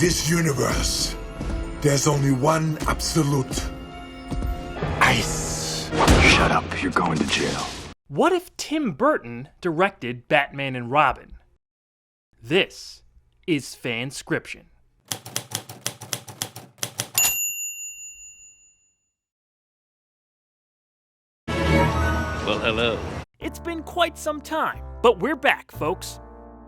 this universe, there's only one absolute. Ice. Shut up, you're going to jail. What if Tim Burton directed Batman and Robin? This is FanScription. Well, hello. It's been quite some time, but we're back, folks.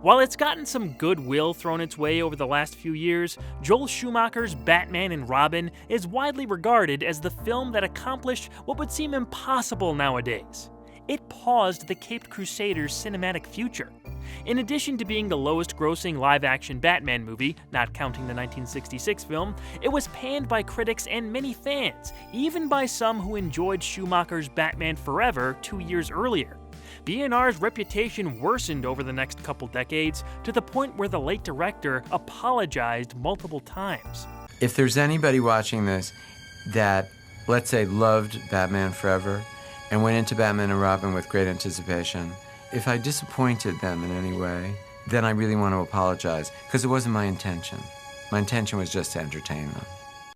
While it's gotten some goodwill thrown its way over the last few years, Joel Schumacher's Batman and Robin is widely regarded as the film that accomplished what would seem impossible nowadays. It paused the Caped Crusaders' cinematic future. In addition to being the lowest-grossing live-action Batman movie, not counting the 1966 film, it was panned by critics and many fans, even by some who enjoyed Schumacher's Batman Forever 2 years earlier. B&R's reputation worsened over the next couple decades to the point where the late director apologized multiple times. If there's anybody watching this that, let's say, loved Batman Forever and went into Batman and Robin with great anticipation, if I disappointed them in any way, then I really want to apologize, because it wasn't my intention. My intention was just to entertain them.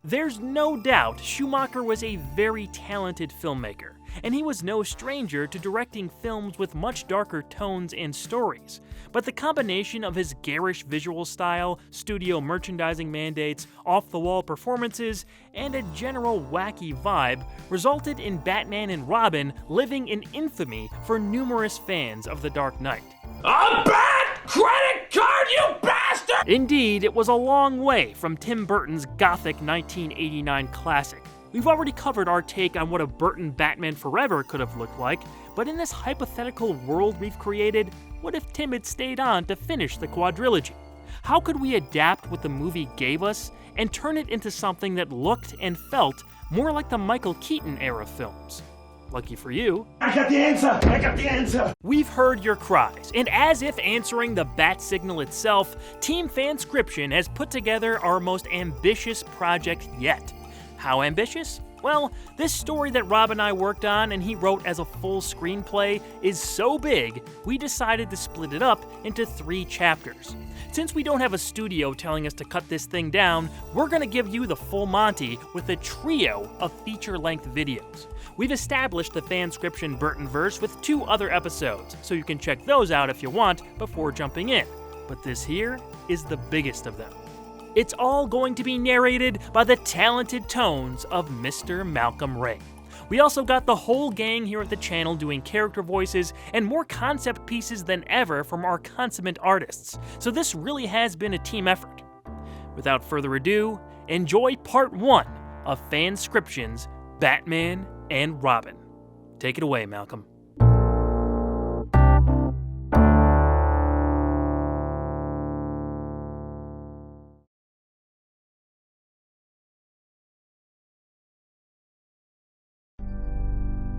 There's no doubt Schumacher was a very talented filmmaker, and he was no stranger to directing films with much darker tones and stories. But the combination of his garish visual style, studio merchandising mandates, off-the-wall performances, and a general wacky vibe resulted in Batman and Robin living in infamy for numerous fans of The Dark Knight. A bad credit card, you bastard! Indeed, it was a long way from Tim Burton's gothic 1989 classic. We've already covered our take on what a Burton Batman Forever could have looked like, but in this hypothetical world we've created, what if Tim had stayed on to finish the quadrilogy? How could we adapt what the movie gave us and turn it into something that looked and felt more like the Michael Keaton era films? Lucky for you, I got the answer! We've heard your cries, and as if answering the bat signal itself, Team FanScription has put together our most ambitious project yet. How ambitious? Well, this story that Rob and I worked on and he wrote as a full screenplay is so big, we decided to split it up into 3 chapters. Since we don't have a studio telling us to cut this thing down, we're going to give you the full Monty with a trio of feature-length videos. We've established the FanScription Burtonverse with 2 other episodes, so you can check those out if you want before jumping in. But this here is the biggest of them. It's all going to be narrated by the talented tones of Mr. Malcolm Ray. We also got the whole gang here at the channel doing character voices and more concept pieces than ever from our consummate artists, so this really has been a team effort. Without further ado, enjoy part 1 of FanScription's Batman and Robin. Take it away, Malcolm.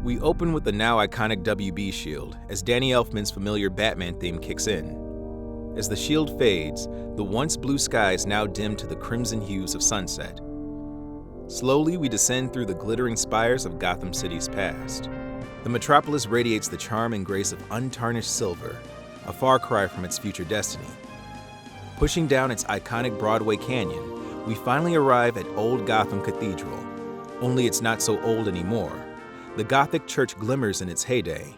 We open with the now iconic WB shield as Danny Elfman's familiar Batman theme kicks in. As the shield fades, the once blue skies now dim to the crimson hues of sunset. Slowly, we descend through the glittering spires of Gotham City's past. The metropolis radiates the charm and grace of untarnished silver, a far cry from its future destiny. Pushing down its iconic Broadway canyon, we finally arrive at Old Gotham Cathedral, only it's not so old anymore. The Gothic church glimmers in its heyday.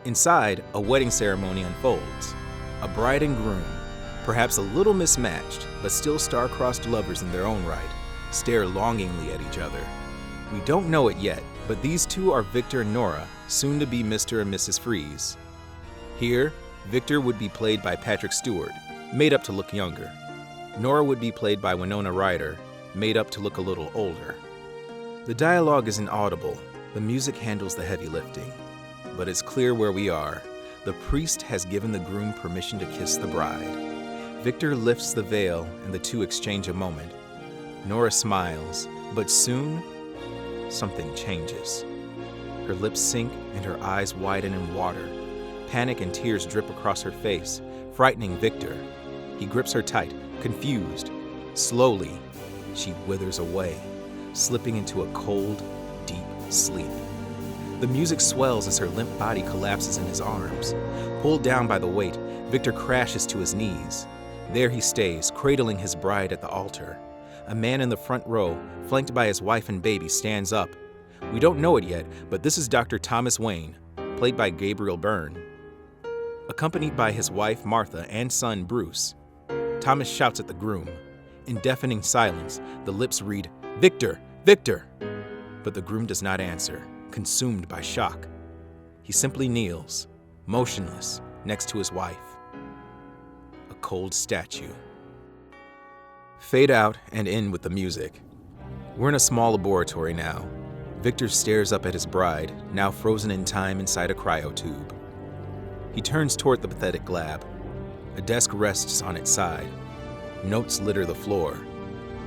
Inside, a wedding ceremony unfolds. A bride and groom, perhaps a little mismatched, but still star-crossed lovers in their own right, stare longingly at each other. We don't know it yet, but these two are Victor and Nora, soon to be Mr. and Mrs. Freeze. Here, Victor would be played by Patrick Stewart, made up to look younger. Nora would be played by Winona Ryder, made up to look a little older. The dialogue is inaudible. The music handles the heavy lifting, but it's clear where we are. The priest has given the groom permission to kiss the bride. Victor lifts the veil and the two exchange a moment. Nora smiles, but soon, something changes. Her lips sink and her eyes widen in water. Panic and tears drip across her face, frightening Victor. He grips her tight, confused. Slowly, she withers away, slipping into a cold, deep sleep. The music swells as her limp body collapses in his arms. Pulled down by the weight, Victor crashes to his knees. There he stays, cradling his bride at the altar. A man in the front row, flanked by his wife and baby, stands up. We don't know it yet, but this is Dr. Thomas Wayne, played by Gabriel Byrne. Accompanied by his wife Martha and son Bruce, Thomas shouts at the groom. In deafening silence, the lips read, "Victor! Victor!" But the groom does not answer, consumed by shock. He simply kneels, motionless, next to his wife. A cold statue. Fade out and in with the music. We're in a small laboratory now. Victor stares up at his bride, now frozen in time inside a cryotube. He turns toward the pathetic lab. A desk rests on its side. Notes litter the floor.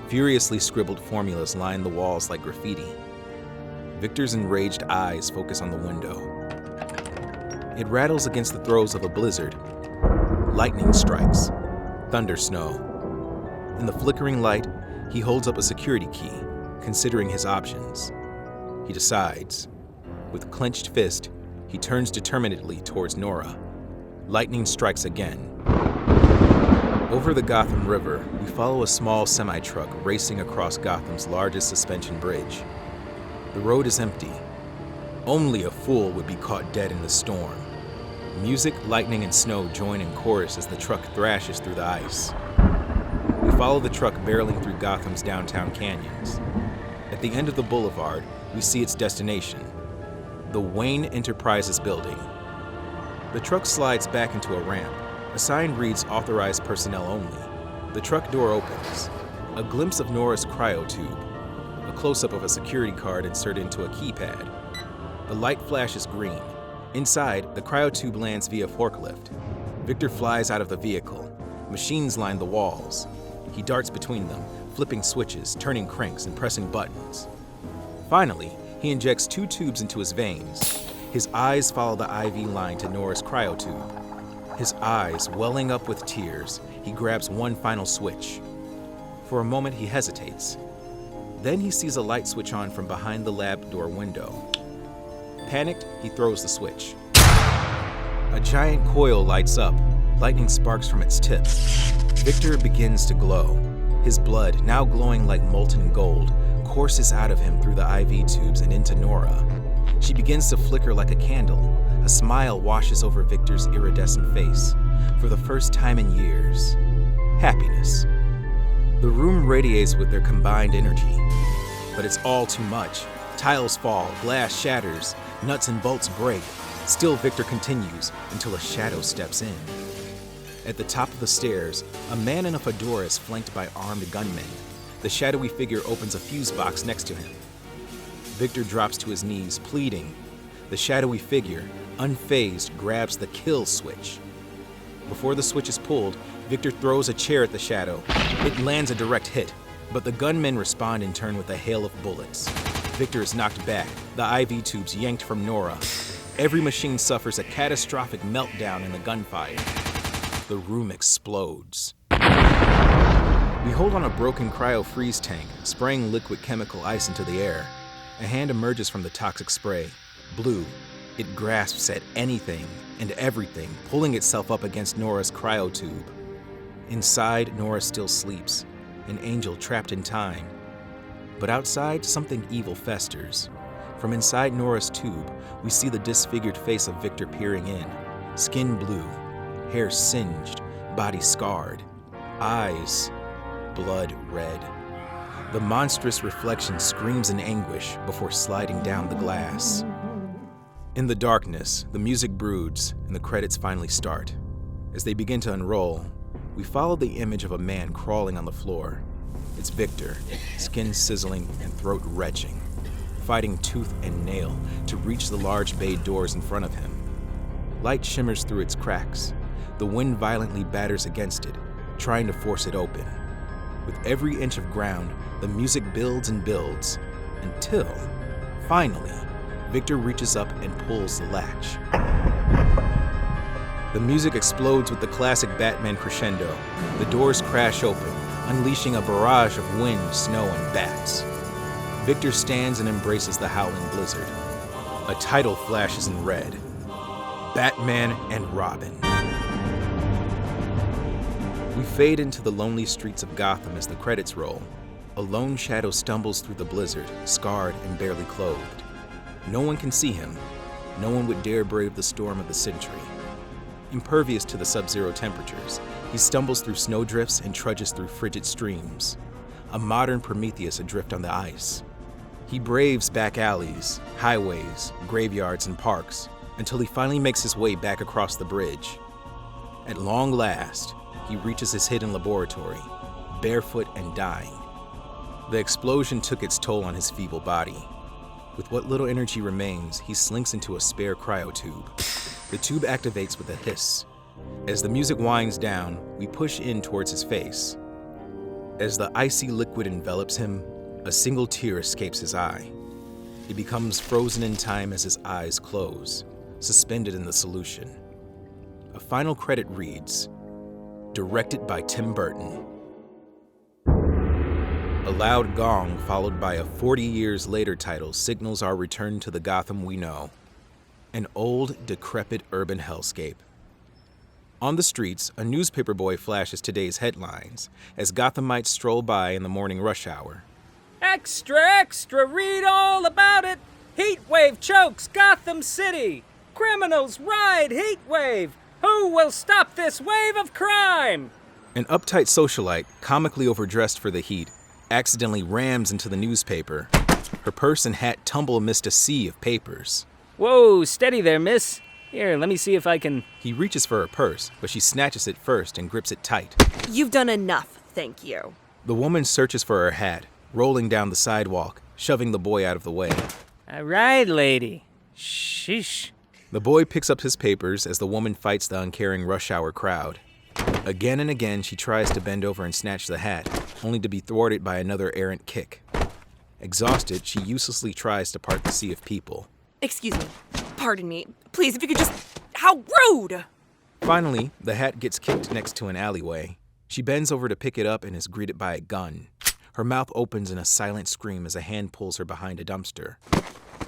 Furiously scribbled formulas line the walls like graffiti. Victor's enraged eyes focus on the window. It rattles against the throes of a blizzard. Lightning strikes. Thunder snow. In the flickering light, he holds up a security key, considering his options. He decides. With clenched fist, he turns determinedly towards Nora. Lightning strikes again. Over the Gotham River, we follow a small semi-truck racing across Gotham's largest suspension bridge. The road is empty. Only a fool would be caught dead in the storm. Music, lightning, and snow join in chorus as the truck thrashes through the ice. We follow the truck barreling through Gotham's downtown canyons. At the end of the boulevard, we see its destination, the Wayne Enterprises building. The truck slides back into a ramp. A sign reads "Authorized personnel only." The truck door opens. A glimpse of Nora's cryotube. A close-up of a security card inserted into a keypad. The light flashes green. Inside, the cryotube lands via forklift. Victor flies out of the vehicle. Machines line the walls. He darts between them, flipping switches, turning cranks, and pressing buttons. Finally, he injects 2 tubes into his veins. His eyes follow the IV line to Nora's cryotube. His eyes welling up with tears, he grabs one final switch. For a moment, he hesitates. Then he sees a light switch on from behind the lab door window. Panicked, he throws the switch. A giant coil lights up. Lightning sparks from its tip. Victor begins to glow. His blood, now glowing like molten gold, courses out of him through the IV tubes and into Nora. She begins to flicker like a candle. A smile washes over Victor's iridescent face. For the first time in years, happiness. The room radiates with their combined energy. But it's all too much. Tiles fall, glass shatters, nuts and bolts break. Still, Victor continues until a shadow steps in. At the top of the stairs, a man in a fedora is flanked by armed gunmen. The shadowy figure opens a fuse box next to him. Victor drops to his knees, pleading. The shadowy figure, unfazed, grabs the kill switch. Before the switch is pulled, Victor throws a chair at the shadow. It lands a direct hit, but the gunmen respond in turn with a hail of bullets. Victor is knocked back, the IV tubes yanked from Nora. Every machine suffers a catastrophic meltdown in the gunfire. The room explodes. We hold on a broken cryo-freeze tank, spraying liquid chemical ice into the air. A hand emerges from the toxic spray, blue. It grasps at anything and everything, pulling itself up against Nora's cryotube. Inside, Nora still sleeps, an angel trapped in time. But outside, something evil festers. From inside Nora's tube, we see the disfigured face of Victor peering in. Skin blue, hair singed, body scarred, eyes blood red. The monstrous reflection screams in anguish before sliding down the glass. In the darkness, the music broods and the credits finally start. As they begin to unroll, we follow the image of a man crawling on the floor. It's Victor, skin sizzling and throat retching, fighting tooth and nail to reach the large bay doors in front of him. Light shimmers through its cracks. The wind violently batters against it, trying to force it open. With every inch of ground, the music builds and builds, until, finally, Victor reaches up and pulls the latch. The music explodes with the classic Batman crescendo. The doors crash open, unleashing a barrage of wind, snow, and bats. Victor stands and embraces the howling blizzard. A title flashes in red: Batman and Robin. We fade into the lonely streets of Gotham as the credits roll. A lone shadow stumbles through the blizzard, scarred and barely clothed. No one can see him. No one would dare brave the storm of the century. Impervious to the sub-zero temperatures, he stumbles through snowdrifts and trudges through frigid streams. A modern Prometheus adrift on the ice. He braves back alleys, highways, graveyards, and parks until he finally makes his way back across the bridge. At long last, he reaches his hidden laboratory, barefoot and dying. The explosion took its toll on his feeble body. With what little energy remains, he slinks into a spare cryotube. The tube activates with a hiss. As the music winds down, we push in towards his face. As the icy liquid envelops him, a single tear escapes his eye. It becomes frozen in time as his eyes close, suspended in the solution. A final credit reads, directed by Tim Burton. A loud gong followed by a 40 years later title signals our return to the Gotham we know. An old, decrepit urban hellscape. On the streets, a newspaper boy flashes today's headlines as Gothamites stroll by in the morning rush hour. Extra, extra, read all about it. Heat wave chokes Gotham City. Criminals ride heat wave. Who will stop this wave of crime? An uptight socialite, comically overdressed for the heat, accidentally rams into the newspaper. Her purse and hat tumble amidst a sea of papers. Whoa, steady there, miss. Here, let me see if I can... He reaches for her purse, but she snatches it first and grips it tight. You've done enough, thank you. The woman searches for her hat, rolling down the sidewalk, shoving the boy out of the way. All right, lady. Sheesh. The boy picks up his papers as the woman fights the uncaring rush hour crowd. Again and again, she tries to bend over and snatch the hat, only to be thwarted by another errant kick. Exhausted, she uselessly tries to part the sea of people. Excuse me. Pardon me. Please, if you could just... How rude! Finally, the hat gets kicked next to an alleyway. She bends over to pick it up and is greeted by a gun. Her mouth opens in a silent scream as a hand pulls her behind a dumpster.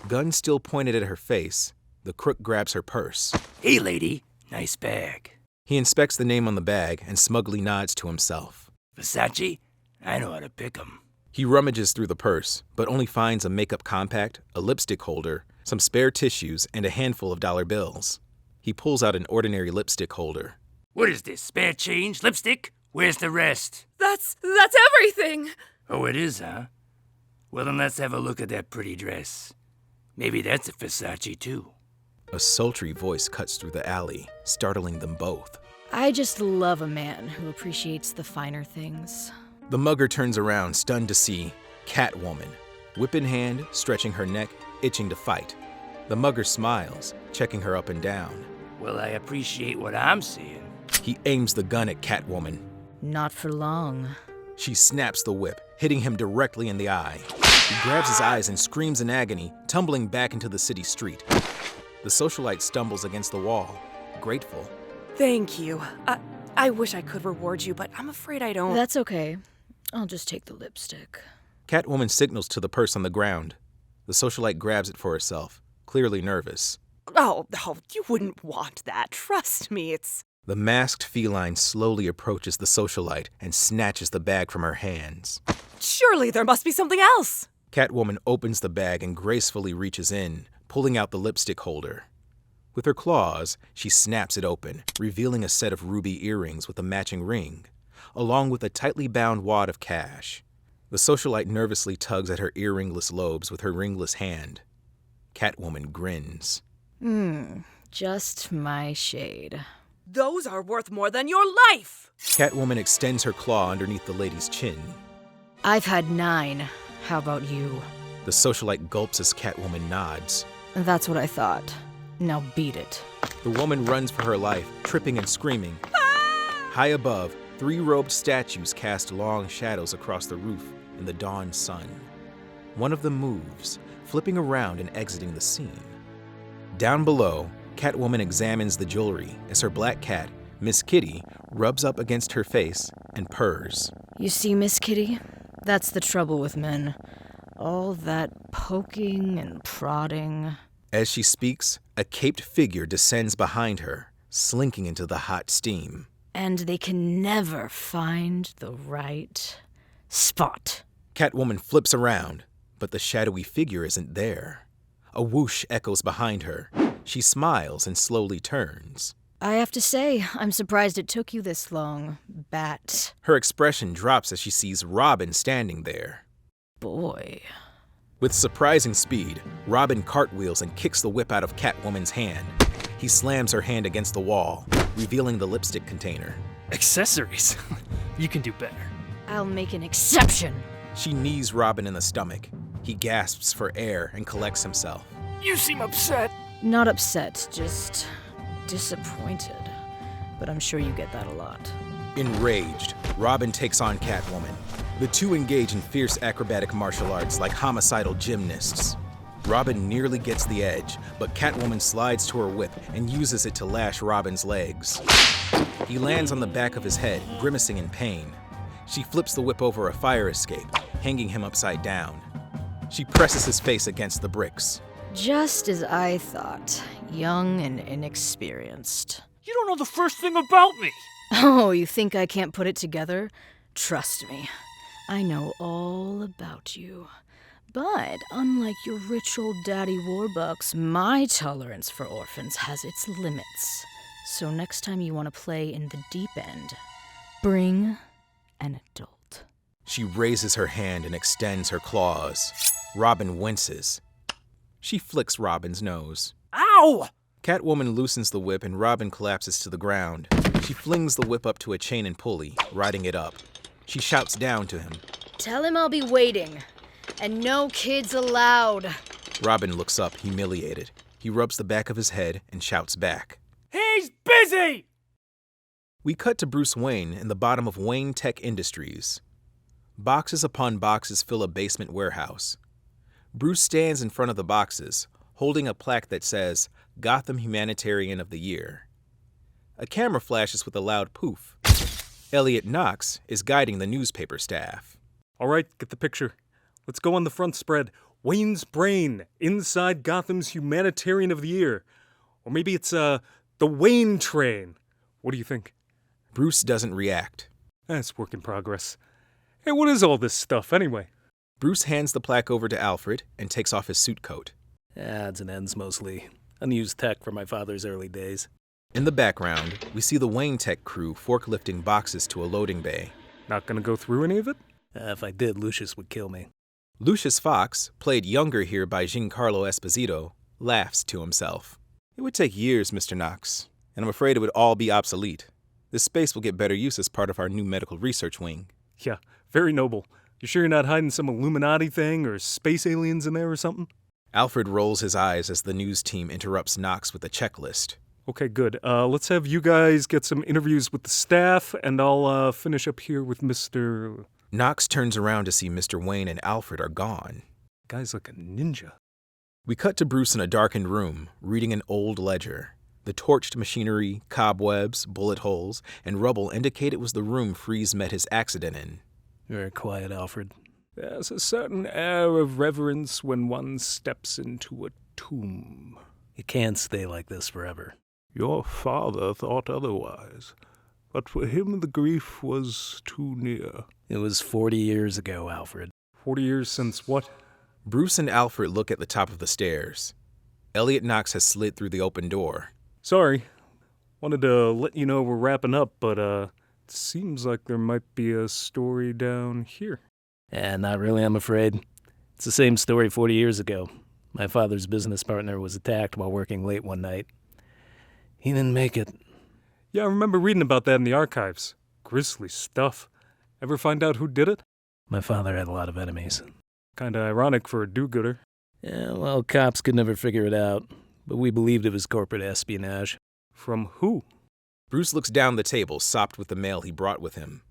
Gun still pointed at her face, the crook grabs her purse. Hey, lady. Nice bag. He inspects the name on the bag and smugly nods to himself. Versace? I know how to pick 'em. He rummages through the purse, but only finds a makeup compact, a lipstick holder, some spare tissues, and a handful of dollar bills. He pulls out an ordinary lipstick holder. What is this, spare change? Lipstick? Where's the rest? That's everything! Oh, it is, huh? Well, then let's have a look at that pretty dress. Maybe that's a Versace, too. A sultry voice cuts through the alley, startling them both. I just love a man who appreciates the finer things. The mugger turns around, stunned to see Catwoman, whip in hand, stretching her neck, itching to fight. The mugger smiles, checking her up and down. Well, I appreciate what I'm seeing. He aims the gun at Catwoman. Not for long. She snaps the whip, hitting him directly in the eye. He grabs his eyes and screams in agony, tumbling back into the city street. The socialite stumbles against the wall, grateful. Thank you. I wish I could reward you, but I'm afraid I don't. That's okay. I'll just take the lipstick. Catwoman signals to the purse on the ground. The socialite grabs it for herself, clearly nervous. Oh, you wouldn't want that. Trust me, it's... The masked feline slowly approaches the socialite and snatches the bag from her hands. Surely there must be something else! Catwoman opens the bag and gracefully reaches in, pulling out the lipstick holder. With her claws, she snaps it open, revealing a set of ruby earrings with a matching ring, along with a tightly bound wad of cash. The socialite nervously tugs at her earringless lobes with her ringless hand. Catwoman grins. Just my shade. Those are worth more than your life! Catwoman extends her claw underneath the lady's chin. I've had 9. How about you? The socialite gulps as Catwoman nods. That's what I thought. Now beat it. The woman runs for her life, tripping and screaming. High above, 3 robed statues cast long shadows across the roof in the dawn sun. One of them moves, flipping around and exiting the scene. Down below, Catwoman examines the jewelry as her black cat, Miss Kitty, rubs up against her face and purrs. You see, Miss Kitty? That's the trouble with men. All that poking and prodding. As she speaks, a caped figure descends behind her, slinking into the hot steam. and they can never find the right spot. Catwoman flips around, but the shadowy figure isn't there. A whoosh echoes behind her. She smiles and slowly turns. I have to say, I'm surprised it took you this long, Bat. Her expression drops as she sees Robin standing there. Boy. With surprising speed, Robin cartwheels and kicks the whip out of Catwoman's hand. He slams her hand against the wall, revealing the lipstick container. Accessories? You can do better. I'll make an exception. She knees Robin in the stomach. He gasps for air and collects himself. You seem upset. Not upset, just disappointed. But I'm sure you get that a lot. Enraged, Robin takes on Catwoman. The two engage in fierce acrobatic martial arts like homicidal gymnasts. Robin nearly gets the edge, but Catwoman slides to her whip and uses it to lash Robin's legs. He lands on the back of his head, grimacing in pain. She flips the whip over a fire escape, hanging him upside down. She presses his face against the bricks. Just as I thought. Young and inexperienced. You don't know the first thing about me. Oh, you think I can't put it together? Trust me. I know all about you. But unlike your rich old daddy Warbucks, my tolerance for orphans has its limits. So next time you want to play in the deep end, bring an adult. She raises her hand and extends her claws. Robin winces. She flicks Robin's nose. Ow! Catwoman loosens the whip and Robin collapses to the ground. She flings the whip up to a chain and pulley, riding it up. She shouts down to him. Tell him I'll be waiting. And no kids allowed. Robin looks up, humiliated. He rubs the back of his head and shouts back. He's busy! We cut to Bruce Wayne in the bottom of Wayne Tech Industries. Boxes upon boxes fill a basement warehouse. Bruce stands in front of the boxes, holding a plaque that says, Gotham Humanitarian of the Year. A camera flashes with a loud poof. Elliot Knox is guiding the newspaper staff. All right, get the picture. Let's go on the front spread. Wayne's brain, inside Gotham's Humanitarian of the Year. Or maybe it's, the Wayne train. What do you think? Bruce doesn't react. That's work in progress. Hey, what is all this stuff, anyway? Bruce hands the plaque over to Alfred and takes off his suit coat. Odds and ends, mostly. Unused tech from my father's early days. In the background, we see the Wayne Tech crew forklifting boxes to a loading bay. Not gonna go through any of it? If I did, Lucius would kill me. Lucius Fox, played younger here by Giancarlo Esposito, laughs to himself. It would take years, Mr. Knox, and I'm afraid it would all be obsolete. This space will get better use as part of our new medical research wing. Yeah, very noble. You sure you're not hiding some Illuminati thing or space aliens in there or something? Alfred rolls his eyes as the news team interrupts Knox with a checklist. Okay, good. Let's have you guys get some interviews with the staff, and I'll finish up here with Mr. Knox turns around to see Mr. Wayne and Alfred are gone. Guy's like a ninja. We cut to Bruce in a darkened room, reading an old ledger. The torched machinery, cobwebs, bullet holes, and rubble indicate it was the room Freeze met his accident in. Very quiet, Alfred. There's a certain air of reverence when one steps into a tomb. You can't stay like this forever. Your father thought otherwise, but for him the grief was too near. It was 40 years ago, Alfred. 40 years since what? Bruce and Alfred look at the top of the stairs. Elliot Knox has slid through the open door. Sorry. Wanted to let you know we're wrapping up, but it seems like there might be a story down here. Not really, I'm afraid. It's the same story 40 years ago. My father's business partner was attacked while working late one night. He didn't make it. Yeah, I remember reading about that in the archives. Grisly stuff. Ever find out who did it? My father had a lot of enemies. Kinda ironic for a do-gooder. Yeah, well, cops could never figure it out, but we believed it was corporate espionage. From who? Bruce looks down the table, sopped with the mail he brought with him.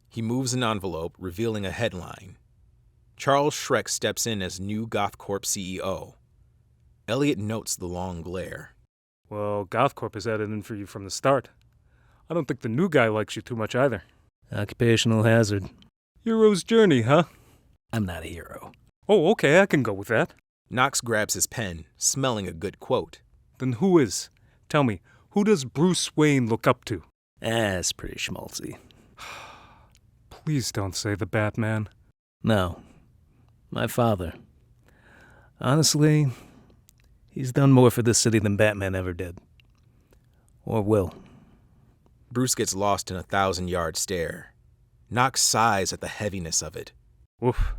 He moves an envelope, revealing a headline. Charles Shrek steps in as new GothCorp CEO. Elliot notes the long glare. Well, GothCorp has had it in for you from the start. I don't think the new guy likes you too much either. Occupational hazard. Hero's journey, huh? I'm not a hero. Oh, okay, I can go with that. Knox grabs his pen, smelling a good quote. Then who is? Tell me, who does Bruce Wayne look up to? That's pretty schmaltzy. Please don't say the Batman. No. My father. Honestly, he's done more for this city than Batman ever did. Or will. Bruce gets lost in a 1,000-yard stare. Knox sighs at the heaviness of it. Oof.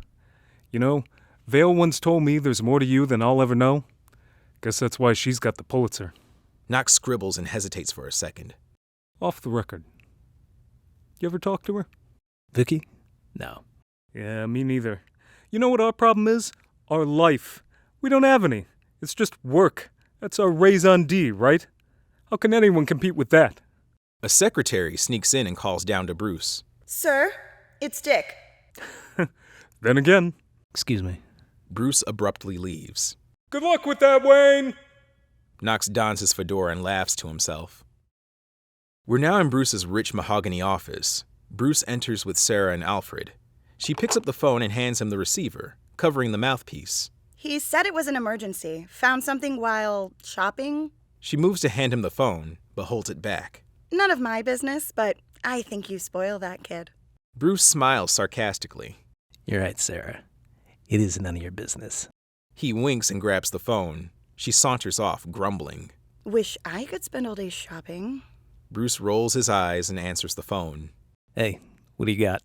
You know, Vale once told me there's more to you than I'll ever know. Guess that's why she's got the Pulitzer. Knox scribbles and hesitates for a second. Off the record. You ever talk to her? Vicky? No. Yeah, me neither. You know what our problem is? Our life. We don't have any. It's just work. That's our raison d'etre, right? How can anyone compete with that? A secretary sneaks in and calls down to Bruce. Sir, it's Dick. Then again. Excuse me. Bruce abruptly leaves. Good luck with that, Wayne! Knox dons his fedora and laughs to himself. We're now in Bruce's rich mahogany office. Bruce enters with Sarah and Alfred. She picks up the phone and hands him the receiver, covering the mouthpiece. He said it was an emergency. Found something while shopping? She moves to hand him the phone, but holds it back. None of my business, but I think you spoil that kid. Bruce smiles sarcastically. You're right, Sarah. It is none of your business. He winks and grabs the phone. She saunters off, grumbling. Wish I could spend all day shopping. Bruce rolls his eyes and answers the phone. Hey, what do you got?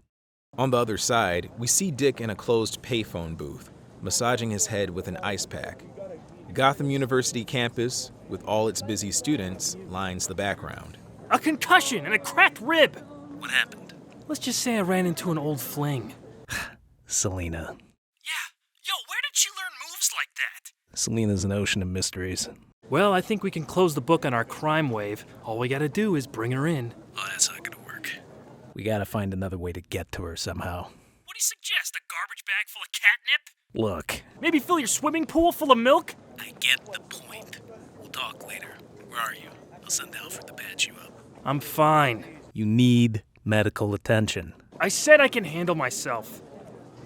On the other side, we see Dick in a closed payphone booth, massaging his head with an ice pack. Gotham University campus, with all its busy students, lines the background. A concussion and a cracked rib. What happened? Let's just say I ran into an old fling. Selena. Yeah. Yo, where did she learn moves like that? Selena's an ocean of mysteries. Well, I think we can close the book on our crime wave. All we gotta do is bring her in. Oh, that's not gonna work. We gotta find another way to get to her somehow. What do you suggest? A garbage bag full of catnip? Look. Maybe fill your swimming pool full of milk? I get the point. We'll talk later. Where are you? I'll send Alfred to patch you up. I'm fine. You need medical attention. I said I can handle myself.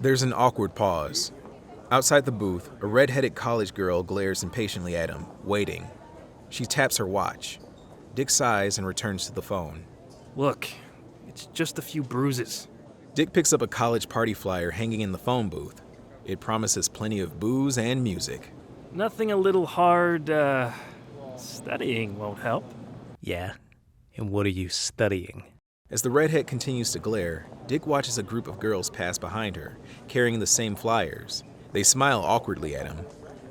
There's an awkward pause. Outside the booth, a red-headed college girl glares impatiently at him, waiting. She taps her watch. Dick sighs and returns to the phone. Look, it's just a few bruises. Dick picks up a college party flyer hanging in the phone booth. It promises plenty of booze and music. Nothing a little hard, studying won't help. Yeah? And what are you studying? As the redhead continues to glare, Dick watches a group of girls pass behind her, carrying the same flyers. They smile awkwardly at him.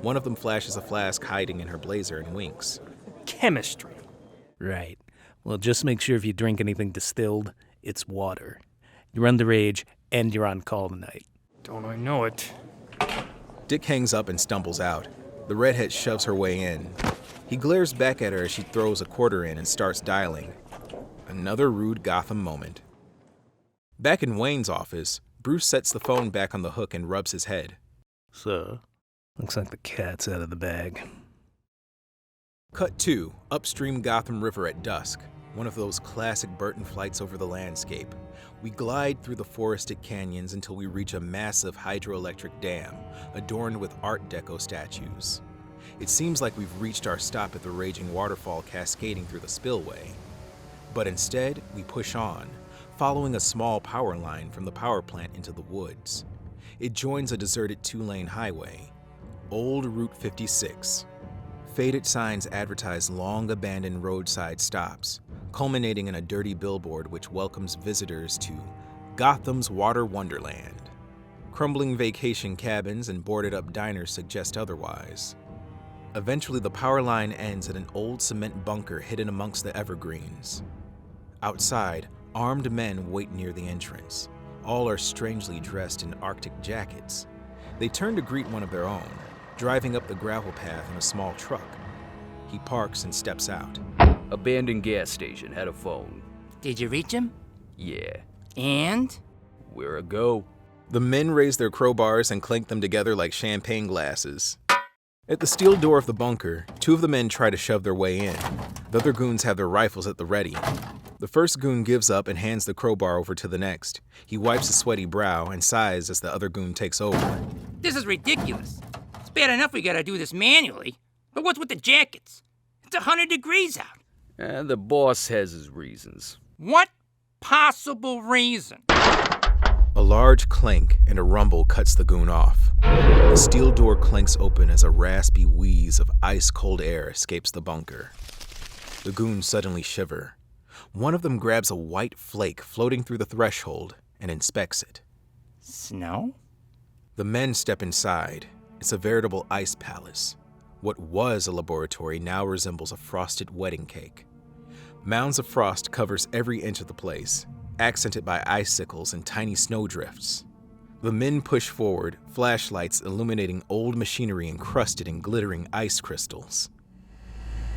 One of them flashes a flask hiding in her blazer and winks. Chemistry. Right. Well, just make sure if you drink anything distilled, it's water. You're underage, and you're on call tonight. Don't I know it? Dick hangs up and stumbles out. The redhead shoves her way in. He glares back at her as she throws a quarter in and starts dialing. Another rude Gotham moment. Back in Wayne's office, Bruce sets the phone back on the hook and rubs his head. So, looks like the cat's out of the bag. Cut 2, upstream Gotham River at dusk. One of those classic Burton flights over the landscape. We glide through the forested canyons until we reach a massive hydroelectric dam, adorned with Art Deco statues. It seems like we've reached our stop at the raging waterfall cascading through the spillway. But instead, we push on, following a small power line from the power plant into the woods. It joins a deserted 2-lane highway, Old Route 56. Faded signs advertise long-abandoned roadside stops, culminating in a dirty billboard which welcomes visitors to Gotham's Water Wonderland. Crumbling vacation cabins and boarded-up diners suggest otherwise. Eventually, the power line ends at an old cement bunker hidden amongst the evergreens. Outside, armed men wait near the entrance. All are strangely dressed in Arctic jackets. They turn to greet one of their own, driving up the gravel path in a small truck. He parks and steps out. Abandoned gas station, had a phone. Did you reach him? Yeah. And? Where a go? The men raise their crowbars and clink them together like champagne glasses. At the steel door of the bunker, 2 of the men try to shove their way in. The other goons have their rifles at the ready. The first goon gives up and hands the crowbar over to the next. He wipes his sweaty brow and sighs as the other goon takes over. This is ridiculous. It's bad enough we gotta do this manually, but what's with the jackets? It's 100 degrees out. The boss has his reasons. What possible reason? A large clank and a rumble cuts the goon off. The steel door clanks open as a raspy wheeze of ice-cold air escapes the bunker. The goons suddenly shiver. One of them grabs a white flake floating through the threshold and inspects it. Snow? The men step inside. It's a veritable ice palace. What was a laboratory now resembles a frosted wedding cake. Mounds of frost covers every inch of the place, accented by icicles and tiny snowdrifts. The men push forward, flashlights illuminating old machinery encrusted in glittering ice crystals.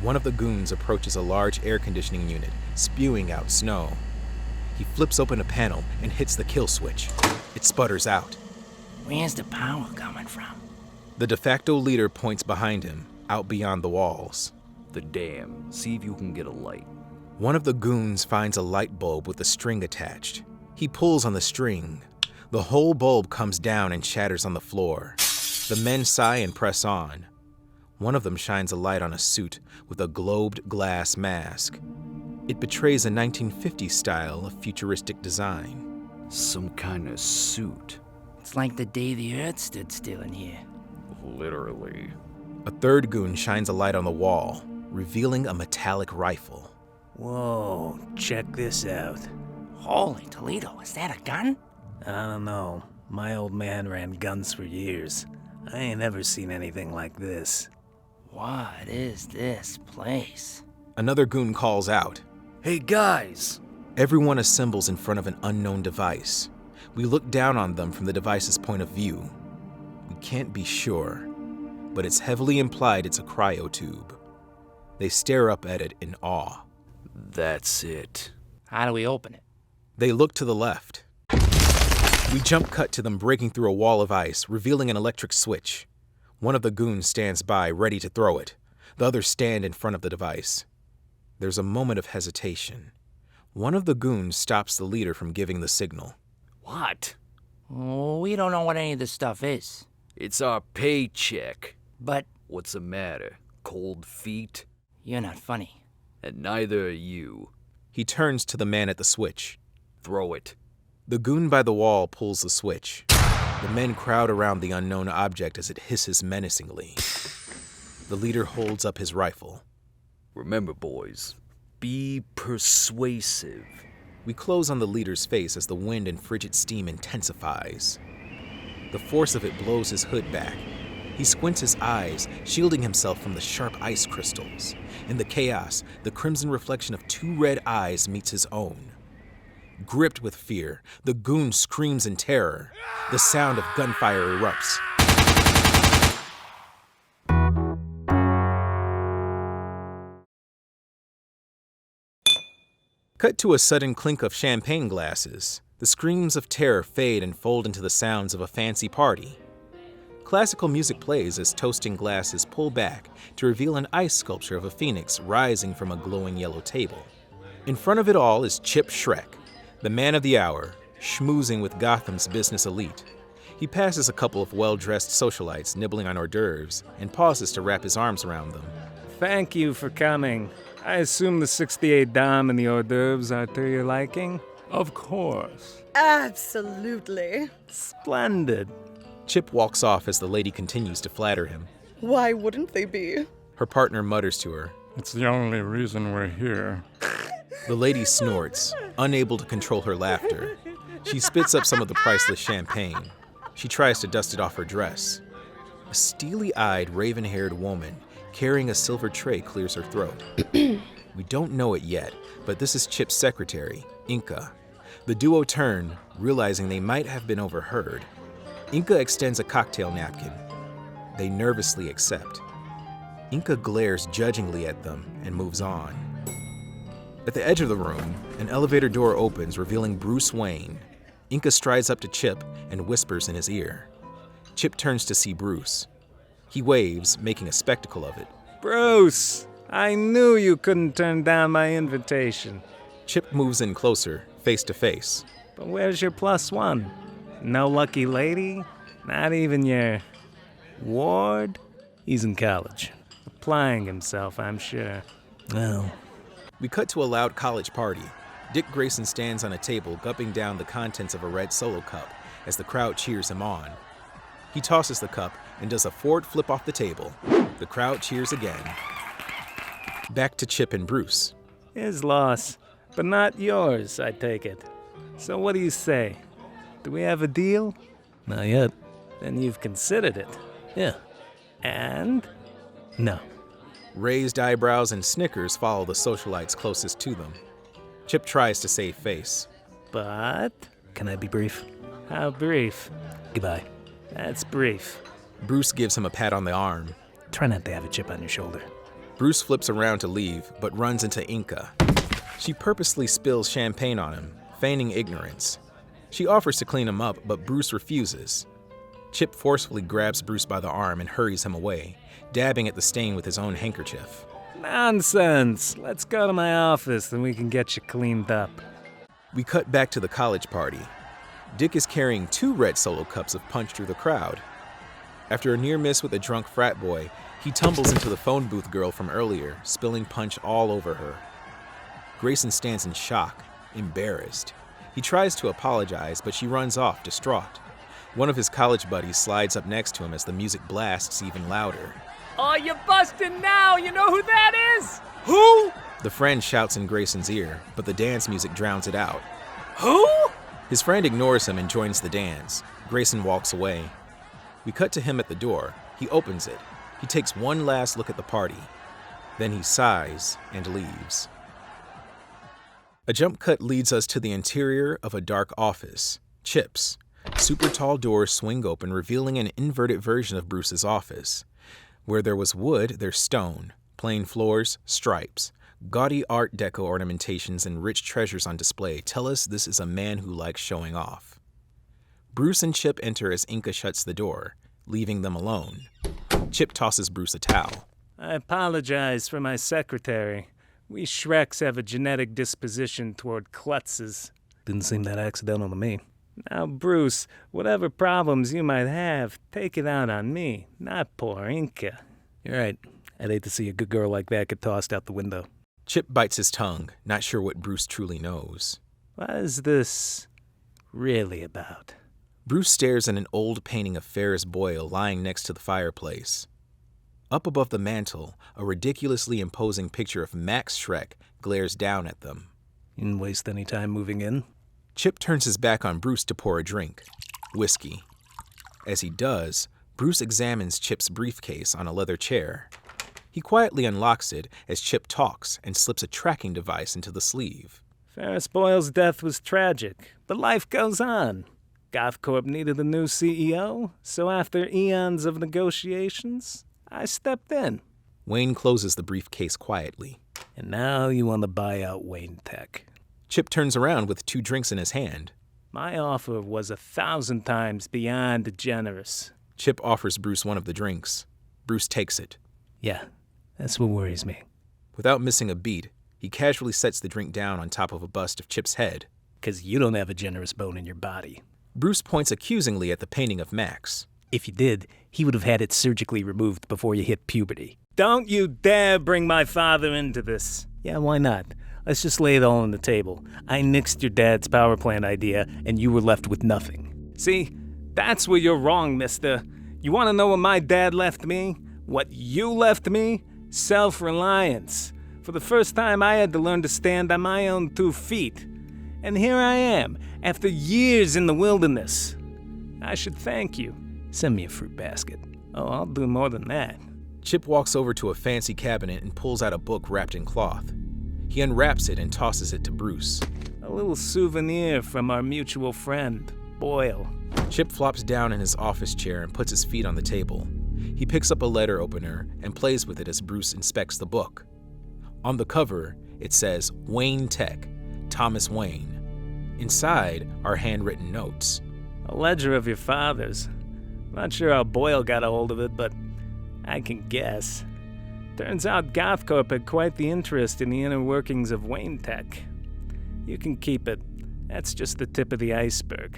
One of the goons approaches a large air conditioning unit, spewing out snow. He flips open a panel and hits the kill switch. It sputters out. Where's the power coming from? The de facto leader points behind him, out beyond the walls. The dam. See if you can get a light. One of the goons finds a light bulb with a string attached. He pulls on the string. The whole bulb comes down and shatters on the floor. The men sigh and press on. One of them shines a light on a suit with a globed glass mask. It betrays a 1950s style of futuristic design. Some kind of suit. It's like the day the Earth stood still in here. Literally. A third goon shines a light on the wall, revealing a metallic rifle. Whoa, check this out. Holy Toledo, is that a gun? I don't know. My old man ran guns for years. I ain't ever seen anything like this. What is this place? Another goon calls out. Hey guys! Everyone assembles in front of an unknown device. We look down on them from the device's point of view. We can't be sure, but it's heavily implied it's a cryotube. They stare up at it in awe. That's it. How do we open it? They look to the left. We jump cut to them breaking through a wall of ice, revealing an electric switch. One of the goons stands by, ready to throw it. The others stand in front of the device. There's a moment of hesitation. One of the goons stops the leader from giving the signal. What? Oh, we don't know what any of this stuff is. It's our paycheck. But... What's the matter? Cold feet? You're not funny. And neither are you. He turns to the man at the switch. Throw it. The goon by the wall pulls the switch. The men crowd around the unknown object as it hisses menacingly. The leader holds up his rifle. Remember, boys, be persuasive. We close on the leader's face as the wind and frigid steam intensifies. The force of it blows his hood back. He squints his eyes, shielding himself from the sharp ice crystals. In the chaos, the crimson reflection of two red eyes meets his own. Gripped with fear, the goon screams in terror. The sound of gunfire erupts. Cut to a sudden clink of champagne glasses. The screams of terror fade and fold into the sounds of a fancy party. Classical music plays as toasting glasses pull back to reveal an ice sculpture of a phoenix rising from a glowing yellow table. In front of it all is Chip Shrek, the man of the hour, schmoozing with Gotham's business elite. He passes a couple of well-dressed socialites nibbling on hors d'oeuvres and pauses to wrap his arms around them. Thank you for coming. I assume the 68 dame and the hors d'oeuvres are to your liking? Of course. Absolutely. Splendid. Chip walks off as the lady continues to flatter him. Why wouldn't they be? Her partner mutters to her. It's the only reason we're here. The lady snorts, unable to control her laughter. She spits up some of the priceless champagne. She tries to dust it off her dress. A steely-eyed, raven-haired woman carrying a silver tray clears her throat. We don't know it yet, but this is Chip's secretary, Inca. The duo turn, realizing they might have been overheard. Inca extends a cocktail napkin. They nervously accept. Inca glares judgingly at them and moves on. At the edge of the room, an elevator door opens, revealing Bruce Wayne. Inca strides up to Chip and whispers in his ear. Chip turns to see Bruce. He waves, making a spectacle of it. Bruce, I knew you couldn't turn down my invitation. Chip moves in closer, face to face. But where's your +1? No lucky lady? Not even your ward? He's in college. Applying himself, I'm sure. Well. We cut to a loud college party. Dick Grayson stands on a table, gulping down the contents of a red Solo cup as the crowd cheers him on. He tosses the cup and does a forward flip off the table. The crowd cheers again. Back to Chip and Bruce. His loss, but not yours, I take it. So what do you say? Do we have a deal? Not yet. Then you've considered it. Yeah. And? No. Raised eyebrows and snickers follow the socialites closest to them. Chip tries to save face. But? Can I be brief? How brief? Goodbye. That's brief. Bruce gives him a pat on the arm. Try not to have a chip on your shoulder. Bruce flips around to leave, but runs into Inca. She purposely spills champagne on him, feigning ignorance. She offers to clean him up, but Bruce refuses. Chip forcefully grabs Bruce by the arm and hurries him away, dabbing at the stain with his own handkerchief. Nonsense! Let's go to my office and we can get you cleaned up. We cut back to the college party. Dick is carrying 2 red Solo cups of punch through the crowd. After a near miss with a drunk frat boy, he tumbles into the phone booth girl from earlier, spilling punch all over her. Grayson stands in shock, embarrassed. He tries to apologize, but she runs off, distraught. One of his college buddies slides up next to him as the music blasts even louder. Oh, you're busting now! You know who that is? Who? The friend shouts in Grayson's ear, but the dance music drowns it out. Who? His friend ignores him and joins the dance. Grayson walks away. We cut to him at the door. He opens it. He takes one last look at the party. Then he sighs and leaves. A jump cut leads us to the interior of a dark office. Chip's. Super tall doors swing open, revealing an inverted version of Bruce's office. Where there was wood, there's stone. Plain floors, stripes. Gaudy Art Deco ornamentations and rich treasures on display tell us this is a man who likes showing off. Bruce and Chip enter as Inca shuts the door, leaving them alone. Chip tosses Bruce a towel. I apologize for my secretary. We Shreks have a genetic disposition toward klutzes. Didn't seem that accidental to me. Now, Bruce, whatever problems you might have, take it out on me, not poor Inca. You're right. I'd hate to see a good girl like that get tossed out the window. Chip bites his tongue, not sure what Bruce truly knows. What is this really about? Bruce stares at an old painting of Ferris Boyle lying next to the fireplace. Up above the mantel, a ridiculously imposing picture of Max Shrek glares down at them. You didn't waste any time moving in? Chip turns his back on Bruce to pour a drink. Whiskey. As he does, Bruce examines Chip's briefcase on a leather chair. He quietly unlocks it as Chip talks and slips a tracking device into the sleeve. Ferris Boyle's death was tragic, but life goes on. GothCorp needed a new CEO, so after eons of negotiations, I stepped in. Wayne closes the briefcase quietly. And now you want to buy out Wayne Tech. Chip turns around with 2 drinks in his hand. My offer was 1,000 times beyond generous. Chip offers Bruce one of the drinks. Bruce takes it. Yeah, that's what worries me. Without missing a beat, he casually sets the drink down on top of a bust of Chip's head. 'Cause you don't have a generous bone in your body. Bruce points accusingly at the painting of Max. If you did, he would have had it surgically removed before you hit puberty. Don't you dare bring my father into this. Yeah, why not? Let's just lay it all on the table. I nixed your dad's power plant idea, and you were left with nothing. See, that's where you're wrong, mister. You want to know what my dad left me? What you left me? Self-reliance. For the first time, I had to learn to stand on my own 2 feet. And here I am, after years in the wilderness. I should thank you. Send me a fruit basket. Oh, I'll do more than that. Chip walks over to a fancy cabinet and pulls out a book wrapped in cloth. He unwraps it and tosses it to Bruce. A little souvenir from our mutual friend, Boyle. Chip flops down in his office chair and puts his feet on the table. He picks up a letter opener and plays with it as Bruce inspects the book. On the cover, it says Wayne Tech, Thomas Wayne. Inside are handwritten notes. A ledger of your father's. Not sure how Boyle got a hold of it, but I can guess. Turns out GothCorp had quite the interest in the inner workings of Wayne Tech. You can keep it. That's just the tip of the iceberg.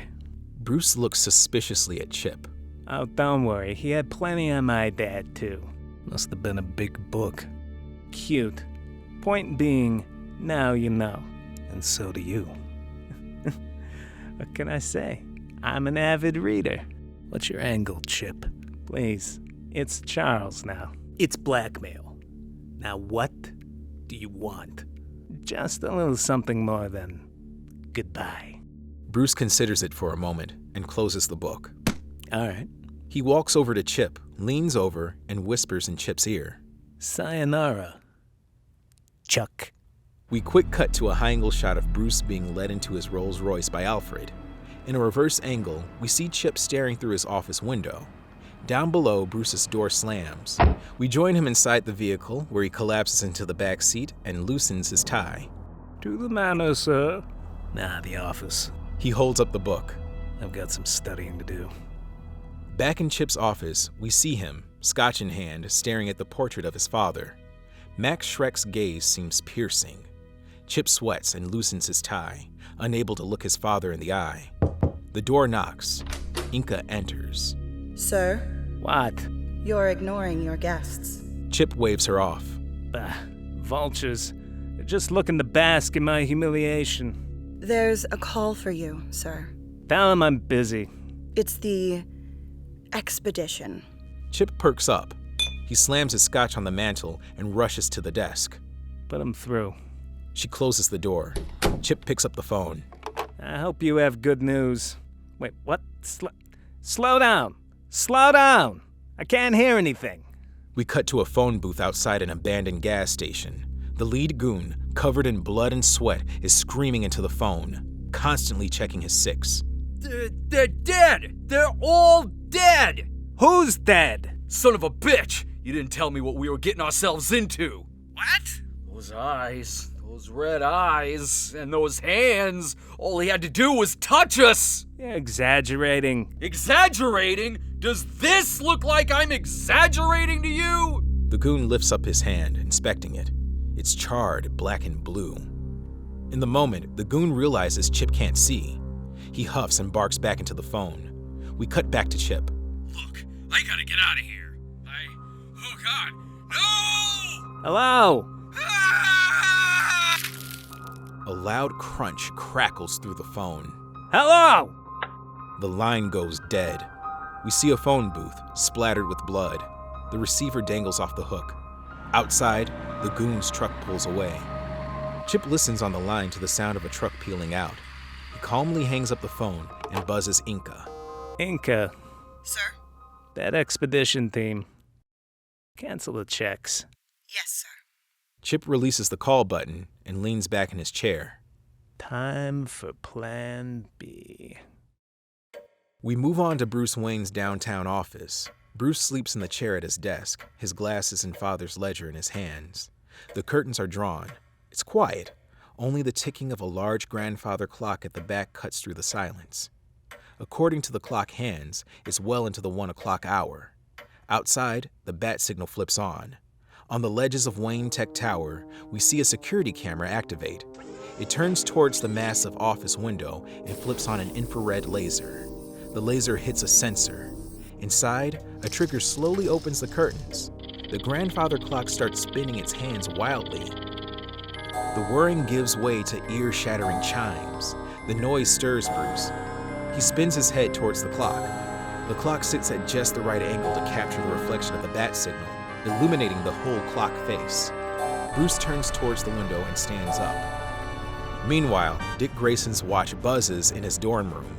Bruce looks suspiciously at Chip. Oh, don't worry. He had plenty on my dad, too. Must have been a big book. Cute. Point being, now you know. And so do you. What can I say? I'm an avid reader. What's your angle, Chip? Please. It's Charles now. It's blackmail. Now what do you want? Just a little something more than goodbye. Bruce considers it for a moment and closes the book. All right. He walks over to Chip, leans over, and whispers in Chip's ear. Sayonara, Chuck. We quick cut to a high-angle shot of Bruce being led into his Rolls-Royce by Alfred. In a reverse angle, we see Chip staring through his office window. Down below, Bruce's door slams. We join him inside the vehicle, where he collapses into the back seat and loosens his tie. To the manor, sir. Nah, the office. He holds up the book. I've got some studying to do. Back in Chip's office, we see him, scotch in hand, staring at the portrait of his father. Max Shrek's gaze seems piercing. Chip sweats and loosens his tie, unable to look his father in the eye. The door knocks. Inca enters. Sir? What? You're ignoring your guests. Chip waves her off. Bah, vultures. They're just looking to bask in my humiliation. There's a call for you, sir. Tell him I'm busy. It's the expedition. Chip perks up. He slams his scotch on the mantel and rushes to the desk. Put him through. She closes the door. Chip picks up the phone. I hope you have good news. Wait, what? Slow down. Slow down. I can't hear anything. We cut to a phone booth outside an abandoned gas station. The lead goon, covered in blood and sweat, is screaming into the phone, constantly checking his six. They're dead! They're all dead! Who's dead? Son of a bitch! You didn't tell me what we were getting ourselves into. What? Those eyes, those red eyes, and those hands, all he had to do was touch us! You're exaggerating. Exaggerating? Does this look like I'm exaggerating to you? The goon lifts up his hand, inspecting it. It's charred, black and blue. In the moment, the goon realizes Chip can't see. He huffs and barks back into the phone. We cut back to Chip. Look, I gotta get out of here. Oh God, no! Hello? A loud crunch crackles through the phone. Hello? The line goes dead. We see a phone booth, splattered with blood. The receiver dangles off the hook. Outside, the goon's truck pulls away. Chip listens on the line to the sound of a truck peeling out. He calmly hangs up the phone and buzzes Inca. Inca. Sir? That expedition theme. Cancel the checks. Yes, sir. Chip releases the call button and leans back in his chair. Time for Plan B. We move on to Bruce Wayne's downtown office. Bruce sleeps in the chair at his desk, his glasses and father's ledger in his hands. The curtains are drawn. It's quiet. Only the ticking of a large grandfather clock at the back cuts through the silence. According to the clock hands, it's well into the 1 o'clock hour. Outside, the bat signal flips on. On the ledges of Wayne Tech Tower, we see a security camera activate. It turns towards the massive office window and flips on an infrared laser. The laser hits a sensor. Inside, a trigger slowly opens the curtains. The grandfather clock starts spinning its hands wildly. The whirring gives way to ear-shattering chimes. The noise stirs Bruce. He spins his head towards the clock. The clock sits at just the right angle to capture the reflection of the bat signal, illuminating the whole clock face. Bruce turns towards the window and stands up. Meanwhile, Dick Grayson's watch buzzes in his dorm room.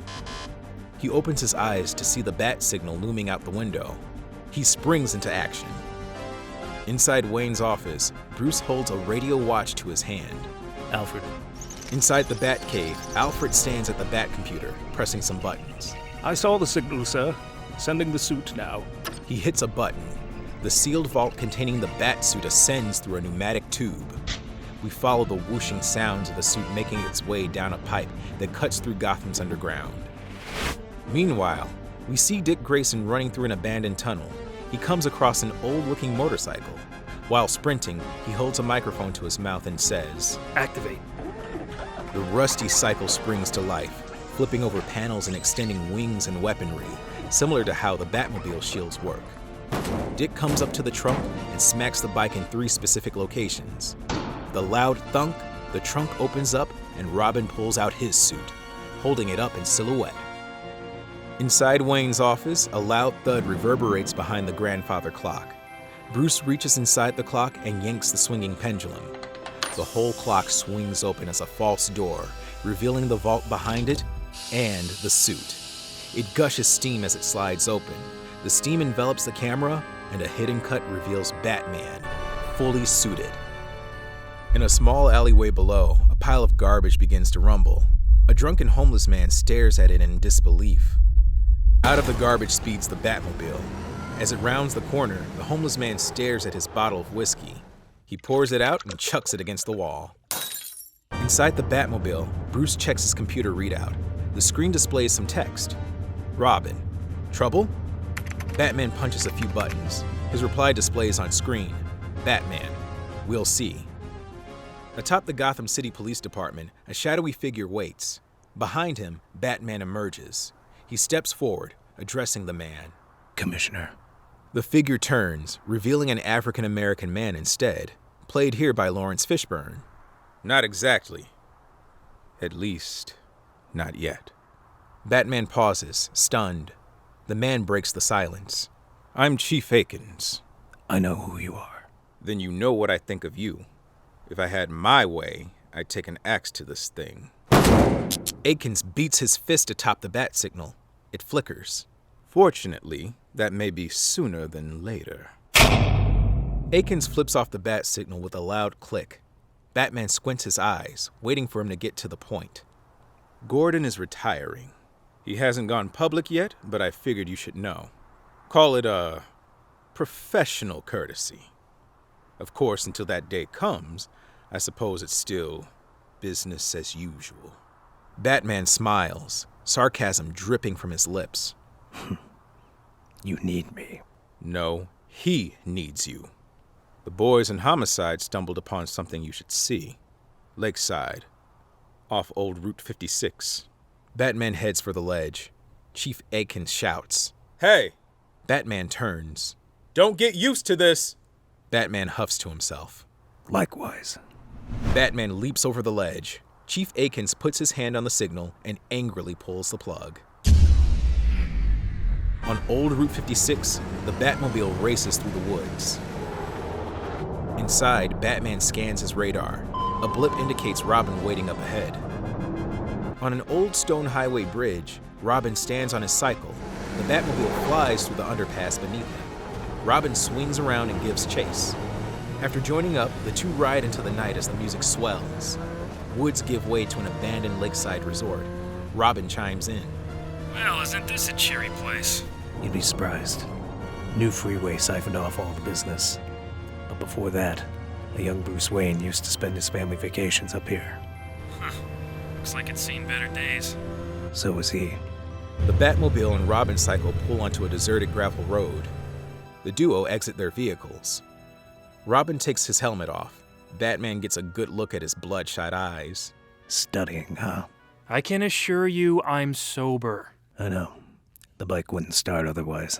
He opens his eyes to see the bat signal looming out the window. He springs into action. Inside Wayne's office, Bruce holds a radio watch to his hand. Alfred. Inside the bat cave, Alfred stands at the bat computer, pressing some buttons. I saw the signal, sir. Sending the suit now. He hits a button. The sealed vault containing the bat suit ascends through a pneumatic tube. We follow the whooshing sounds of the suit making its way down a pipe that cuts through Gotham's underground. Meanwhile, we see Dick Grayson running through an abandoned tunnel. He comes across an old-looking motorcycle. While sprinting, he holds a microphone to his mouth and says, "Activate." The rusty cycle springs to life, flipping over panels and extending wings and weaponry, similar to how the Batmobile shields work. Dick comes up to the trunk and smacks the bike in 3 specific locations. The loud thunk, the trunk opens up and Robin pulls out his suit, holding it up in silhouette. Inside Wayne's office, a loud thud reverberates behind the grandfather clock. Bruce reaches inside the clock and yanks the swinging pendulum. The whole clock swings open as a false door, revealing the vault behind it and the suit. It gushes steam as it slides open. The steam envelops the camera, and a hidden cut reveals Batman, fully suited. In a small alleyway below, a pile of garbage begins to rumble. A drunken homeless man stares at it in disbelief. Out of the garbage speeds the Batmobile. As it rounds the corner, the homeless man stares at his bottle of whiskey. He pours it out and chucks it against the wall. Inside the Batmobile, Bruce checks his computer readout. The screen displays some text. Robin. Trouble? Batman punches a few buttons. His reply displays on screen. Batman. We'll see. Atop the Gotham City Police Department, a shadowy figure waits. Behind him, Batman emerges. He steps forward, addressing the man. Commissioner. The figure turns, revealing an African-American man instead, played here by Lawrence Fishburne. Not exactly. At least, not yet. Batman pauses, stunned. The man breaks the silence. I'm Chief Akins. I know who you are. Then you know what I think of you. If I had my way, I'd take an axe to this thing. Akins beats his fist atop the bat signal. It flickers. Fortunately, that may be sooner than later. Akins flips off the bat signal with a loud click. Batman squints his eyes, waiting for him to get to the point. Gordon is retiring. He hasn't gone public yet, but I figured you should know. Call it a professional courtesy. Of course, until that day comes, I suppose it's still business as usual. Batman smiles, sarcasm dripping from his lips. You need me. No, he needs you. The boys in Homicide stumbled upon something you should see. Lakeside, off old Route 56. Batman heads for the ledge. Chief Akins shouts, "Hey!" Batman turns. "Don't get used to this!" Batman huffs to himself. Likewise. Batman leaps over the ledge. Chief Akins puts his hand on the signal and angrily pulls the plug. On old Route 56, the Batmobile races through the woods. Inside, Batman scans his radar. A blip indicates Robin waiting up ahead. On an old stone highway bridge, Robin stands on his cycle. The Batmobile flies through the underpass beneath him. Robin swings around and gives chase. After joining up, the two ride into the night as the music swells. Woods give way to an abandoned lakeside resort. Robin chimes in. Well, isn't this a cheery place? You'd be surprised. New freeway siphoned off all the business. But before that, the young Bruce Wayne used to spend his family vacations up here. Huh. Looks like it's seen better days. So was he. The Batmobile and Robin cycle pull onto a deserted gravel road. The duo exit their vehicles. Robin takes his helmet off. Batman gets a good look at his bloodshot eyes. Studying, huh? I can assure you I'm sober. I know. The bike wouldn't start otherwise.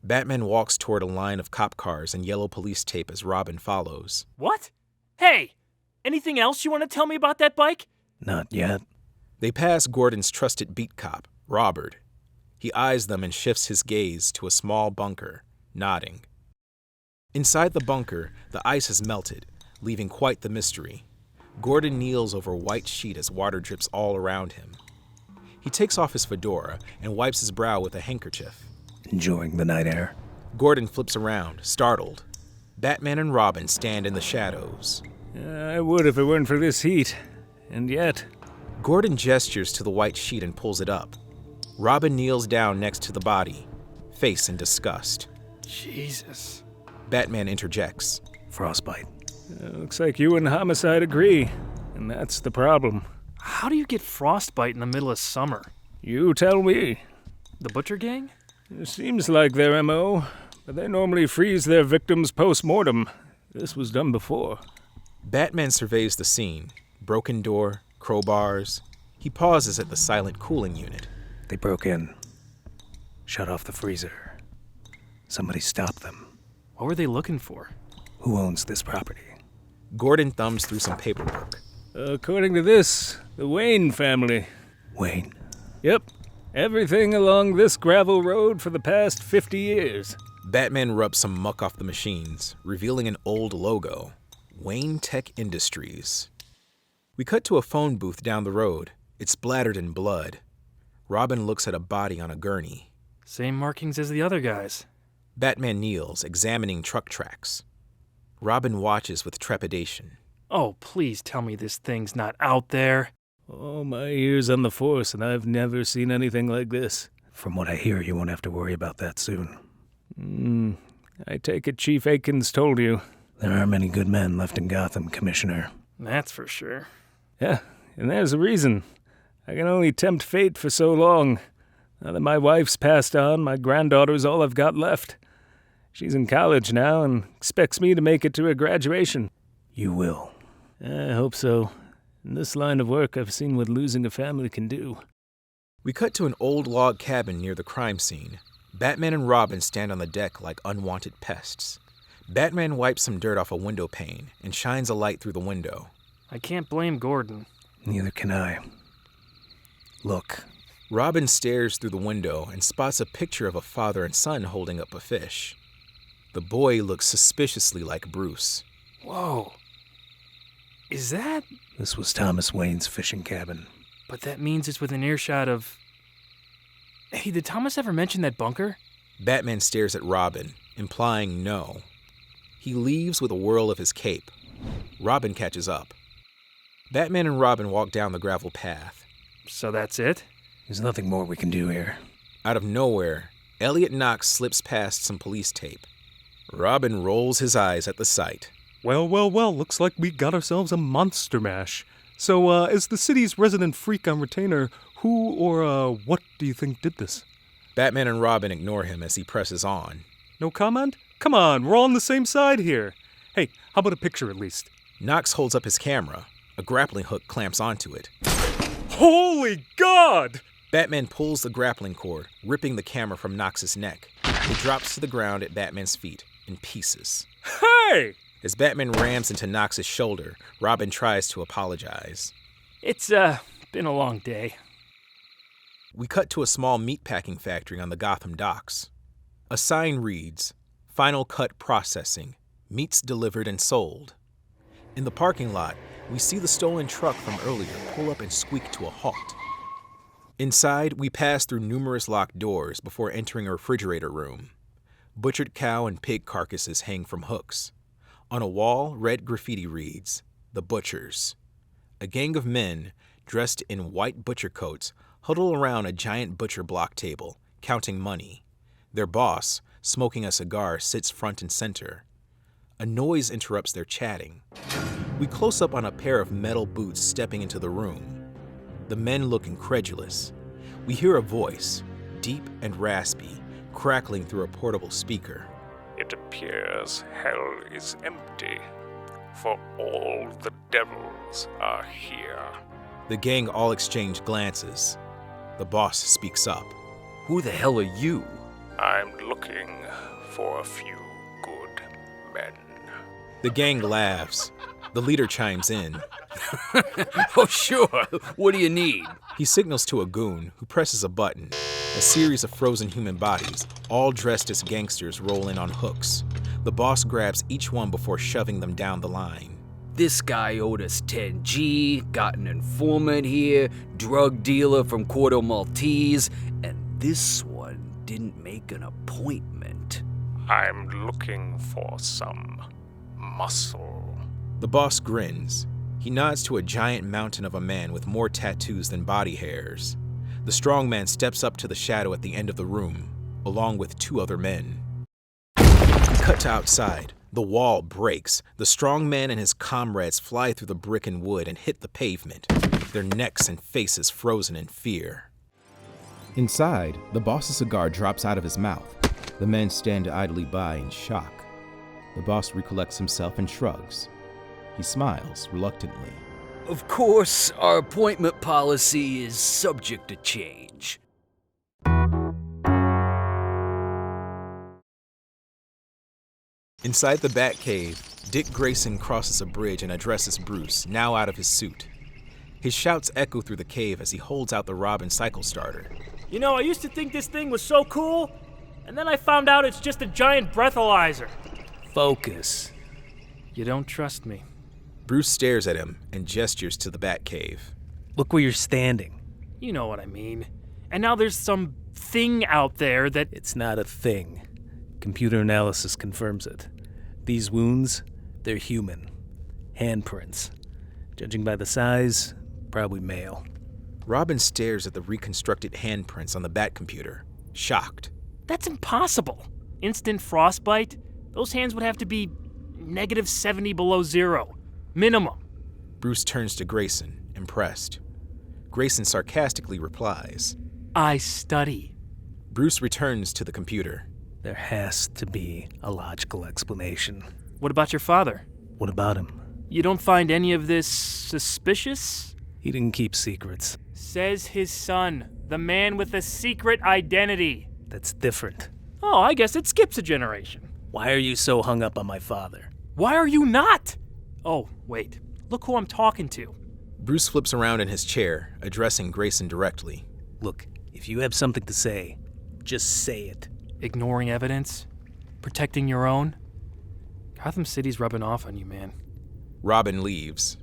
Batman walks toward a line of cop cars and yellow police tape as Robin follows. What? Hey! Anything else you want to tell me about that bike? Not yet. They pass Gordon's trusted beat cop, Robert. He eyes them and shifts his gaze to a small bunker, nodding. Inside the bunker, the ice has melted, leaving quite the mystery. Gordon kneels over a white sheet as water drips all around him. He takes off his fedora and wipes his brow with a handkerchief. Enjoying the night air? Gordon flips around, startled. Batman and Robin stand in the shadows. I would if it weren't for this heat. And yet... Gordon gestures to the white sheet and pulls it up. Robin kneels down next to the body, face in disgust. Jesus. Batman interjects. Frostbite. Looks like you and Homicide agree, and that's the problem. How do you get frostbite in the middle of summer? You tell me. The Butcher Gang? It seems like their M.O., but they normally freeze their victims post-mortem. This was done before. Batman surveys the scene. Broken door, crowbars. He pauses at the silent cooling unit. They broke in. Shut off the freezer. Somebody stopped them. What were they looking for? Who owns this property? Gordon thumbs through some paperwork. According to this, the Wayne family. Wayne? Yep. Everything along this gravel road for the past 50 years. Batman rubs some muck off the machines, revealing an old logo. Wayne Tech Industries. We cut to a phone booth down the road. It's splattered in blood. Robin looks at a body on a gurney. Same markings as the other guys. Batman kneels, examining truck tracks. Robin watches with trepidation. Oh, please tell me this thing's not out there. Oh, my ears on the force, and I've never seen anything like this. From what I hear, you won't have to worry about that soon. I take it Chief Aikens told you. There are many good men left in Gotham, Commissioner. That's for sure. Yeah, and there's a reason. I can only tempt fate for so long. Now that my wife's passed on, my granddaughter's all I've got left. She's in college now and expects me to make it to her graduation. You will. I hope so. In this line of work, I've seen what losing a family can do. We cut to an old log cabin near the crime scene. Batman and Robin stand on the deck like unwanted pests. Batman wipes some dirt off a window pane and shines a light through the window. I can't blame Gordon. Neither can I. Look. Robin stares through the window and spots a picture of a father and son holding up a fish. The boy looks suspiciously like Bruce. Whoa. Is that? This was Thomas Wayne's fishing cabin. But that means it's within earshot of... Hey, did Thomas ever mention that bunker? Batman stares at Robin, implying no. He leaves with a whirl of his cape. Robin catches up. Batman and Robin walk down the gravel path. So that's it? There's nothing more we can do here. Out of nowhere, Elliot Knox slips past some police tape. Robin rolls his eyes at the sight. Well, looks like we got ourselves a monster mash. So, as the city's resident freak on retainer, who or what do you think did this? Batman and Robin ignore him as he presses on. No comment? Come on, we're all on the same side here. Hey, how about a picture at least? Knox holds up his camera. A grappling hook clamps onto it. Holy God! Batman pulls the grappling cord, ripping the camera from Knox's neck. It drops to the ground at Batman's feet, in pieces. Hey! As Batman rams into Knox's shoulder, Robin tries to apologize. It's, been a long day. We cut to a small meatpacking factory on the Gotham docks. A sign reads, Final Cut Processing, meats delivered and sold. In the parking lot, we see the stolen truck from earlier pull up and squeak to a halt. Inside, we pass through numerous locked doors before entering a refrigerator room. Butchered cow and pig carcasses hang from hooks. On a wall, red graffiti reads, The Butchers. A gang of men, dressed in white butcher coats, huddle around a giant butcher block table, counting money. Their boss, smoking a cigar, sits front and center. A noise interrupts their chatting. We close up on a pair of metal boots stepping into the room. The men look incredulous. We hear a voice, deep and raspy, crackling through a portable speaker. It appears hell is empty, for all the devils are here. The gang all exchange glances. The boss speaks up. Who the hell are you? I'm looking for a few good men. The gang laughs. The leader chimes in. Oh, sure. What do you need? He signals to a goon, who presses a button. A series of frozen human bodies, all dressed as gangsters, roll in on hooks. The boss grabs each one before shoving them down the line. This guy owed us 10G, got an informant here, drug dealer from Quarto Maltese, and this one didn't make an appointment. I'm looking for some muscle. The boss grins. He nods to a giant mountain of a man with more tattoos than body hairs. The strong man steps up to the shadow at the end of the room, along with two other men. Cut to outside. The wall breaks. The strong man and his comrades fly through the brick and wood and hit the pavement, their necks and faces frozen in fear. Inside, the boss's cigar drops out of his mouth. The men stand idly by in shock. The boss recollects himself and shrugs. He smiles reluctantly. Of course, our appointment policy is subject to change. Inside the Batcave, Dick Grayson crosses a bridge and addresses Bruce, now out of his suit. His shouts echo through the cave as he holds out the Robin cycle starter. You know, I used to think this thing was so cool, and then I found out it's just a giant breathalyzer. Focus. You don't trust me. Bruce stares at him and gestures to the Batcave. Look where you're standing. You know what I mean. And now there's some thing out there that... It's not a thing. Computer analysis confirms it. These wounds, they're human. Handprints. Judging by the size, probably male. Robin stares at the reconstructed handprints on the Bat computer, shocked. That's impossible. Instant frostbite? Those hands would have to be -70 below zero. Minimum. Bruce turns to Grayson, impressed. Grayson sarcastically replies, I study. Bruce returns to the computer. There has to be a logical explanation. What about your father? What about him? You don't find any of this suspicious? He didn't keep secrets. Says his son, the man with a secret identity. That's different. Oh, I guess it skips a generation. Why are you so hung up on my father? Why are you not? Oh, wait. Look who I'm talking to. Bruce flips around in his chair, addressing Grayson directly. Look, if you have something to say, just say it. Ignoring evidence? Protecting your own? Gotham City's rubbing off on you, man. Robin leaves.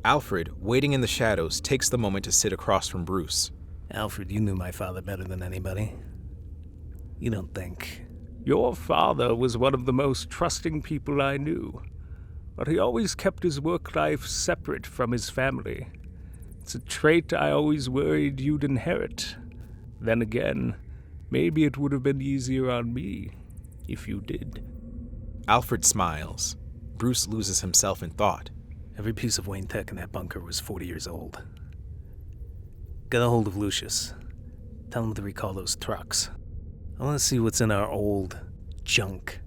Alfred, waiting in the shadows, takes the moment to sit across from Bruce. Alfred, you knew my father better than anybody. You don't think... Your father was one of the most trusting people I knew, but he always kept his work life separate from his family. It's a trait I always worried you'd inherit. Then again, maybe it would have been easier on me if you did. Alfred smiles. Bruce loses himself in thought. Every piece of Wayne tech in that bunker was 40 years old. Get a hold of Lucius. Tell him to recall those trucks. I want to see what's in our old junk.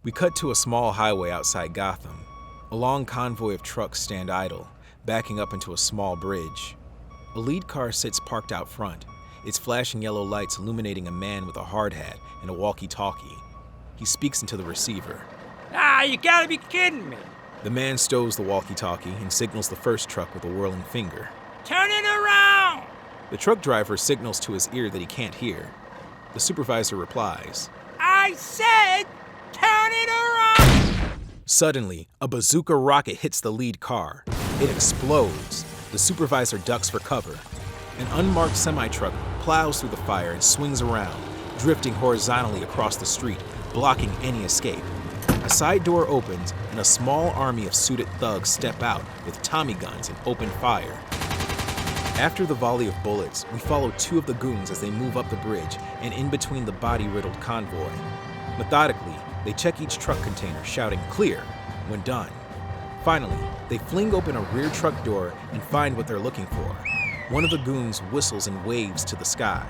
We cut to a small highway outside Gotham. A long convoy of trucks stand idle, backing up into a small bridge. A lead car sits parked out front, its flashing yellow lights illuminating a man with a hard hat and a walkie-talkie. He speaks into the receiver. Ah, you gotta be kidding me. The man stows the walkie-talkie and signals the first truck with a whirling finger. Turn it around! The truck driver signals to his ear that he can't hear. The supervisor replies, I said, turn it around! Suddenly, a bazooka rocket hits the lead car. It explodes. The supervisor ducks for cover. An unmarked semi-truck plows through the fire and swings around, drifting horizontally across the street, blocking any escape. A side door opens, and a small army of suited thugs step out with Tommy guns and open fire. After the volley of bullets, we follow two of the goons as they move up the bridge and in between the body-riddled convoy. Methodically, they check each truck container, shouting, "Clear," when done. Finally, they fling open a rear truck door and find what they're looking for. One of the goons whistles and waves to the sky.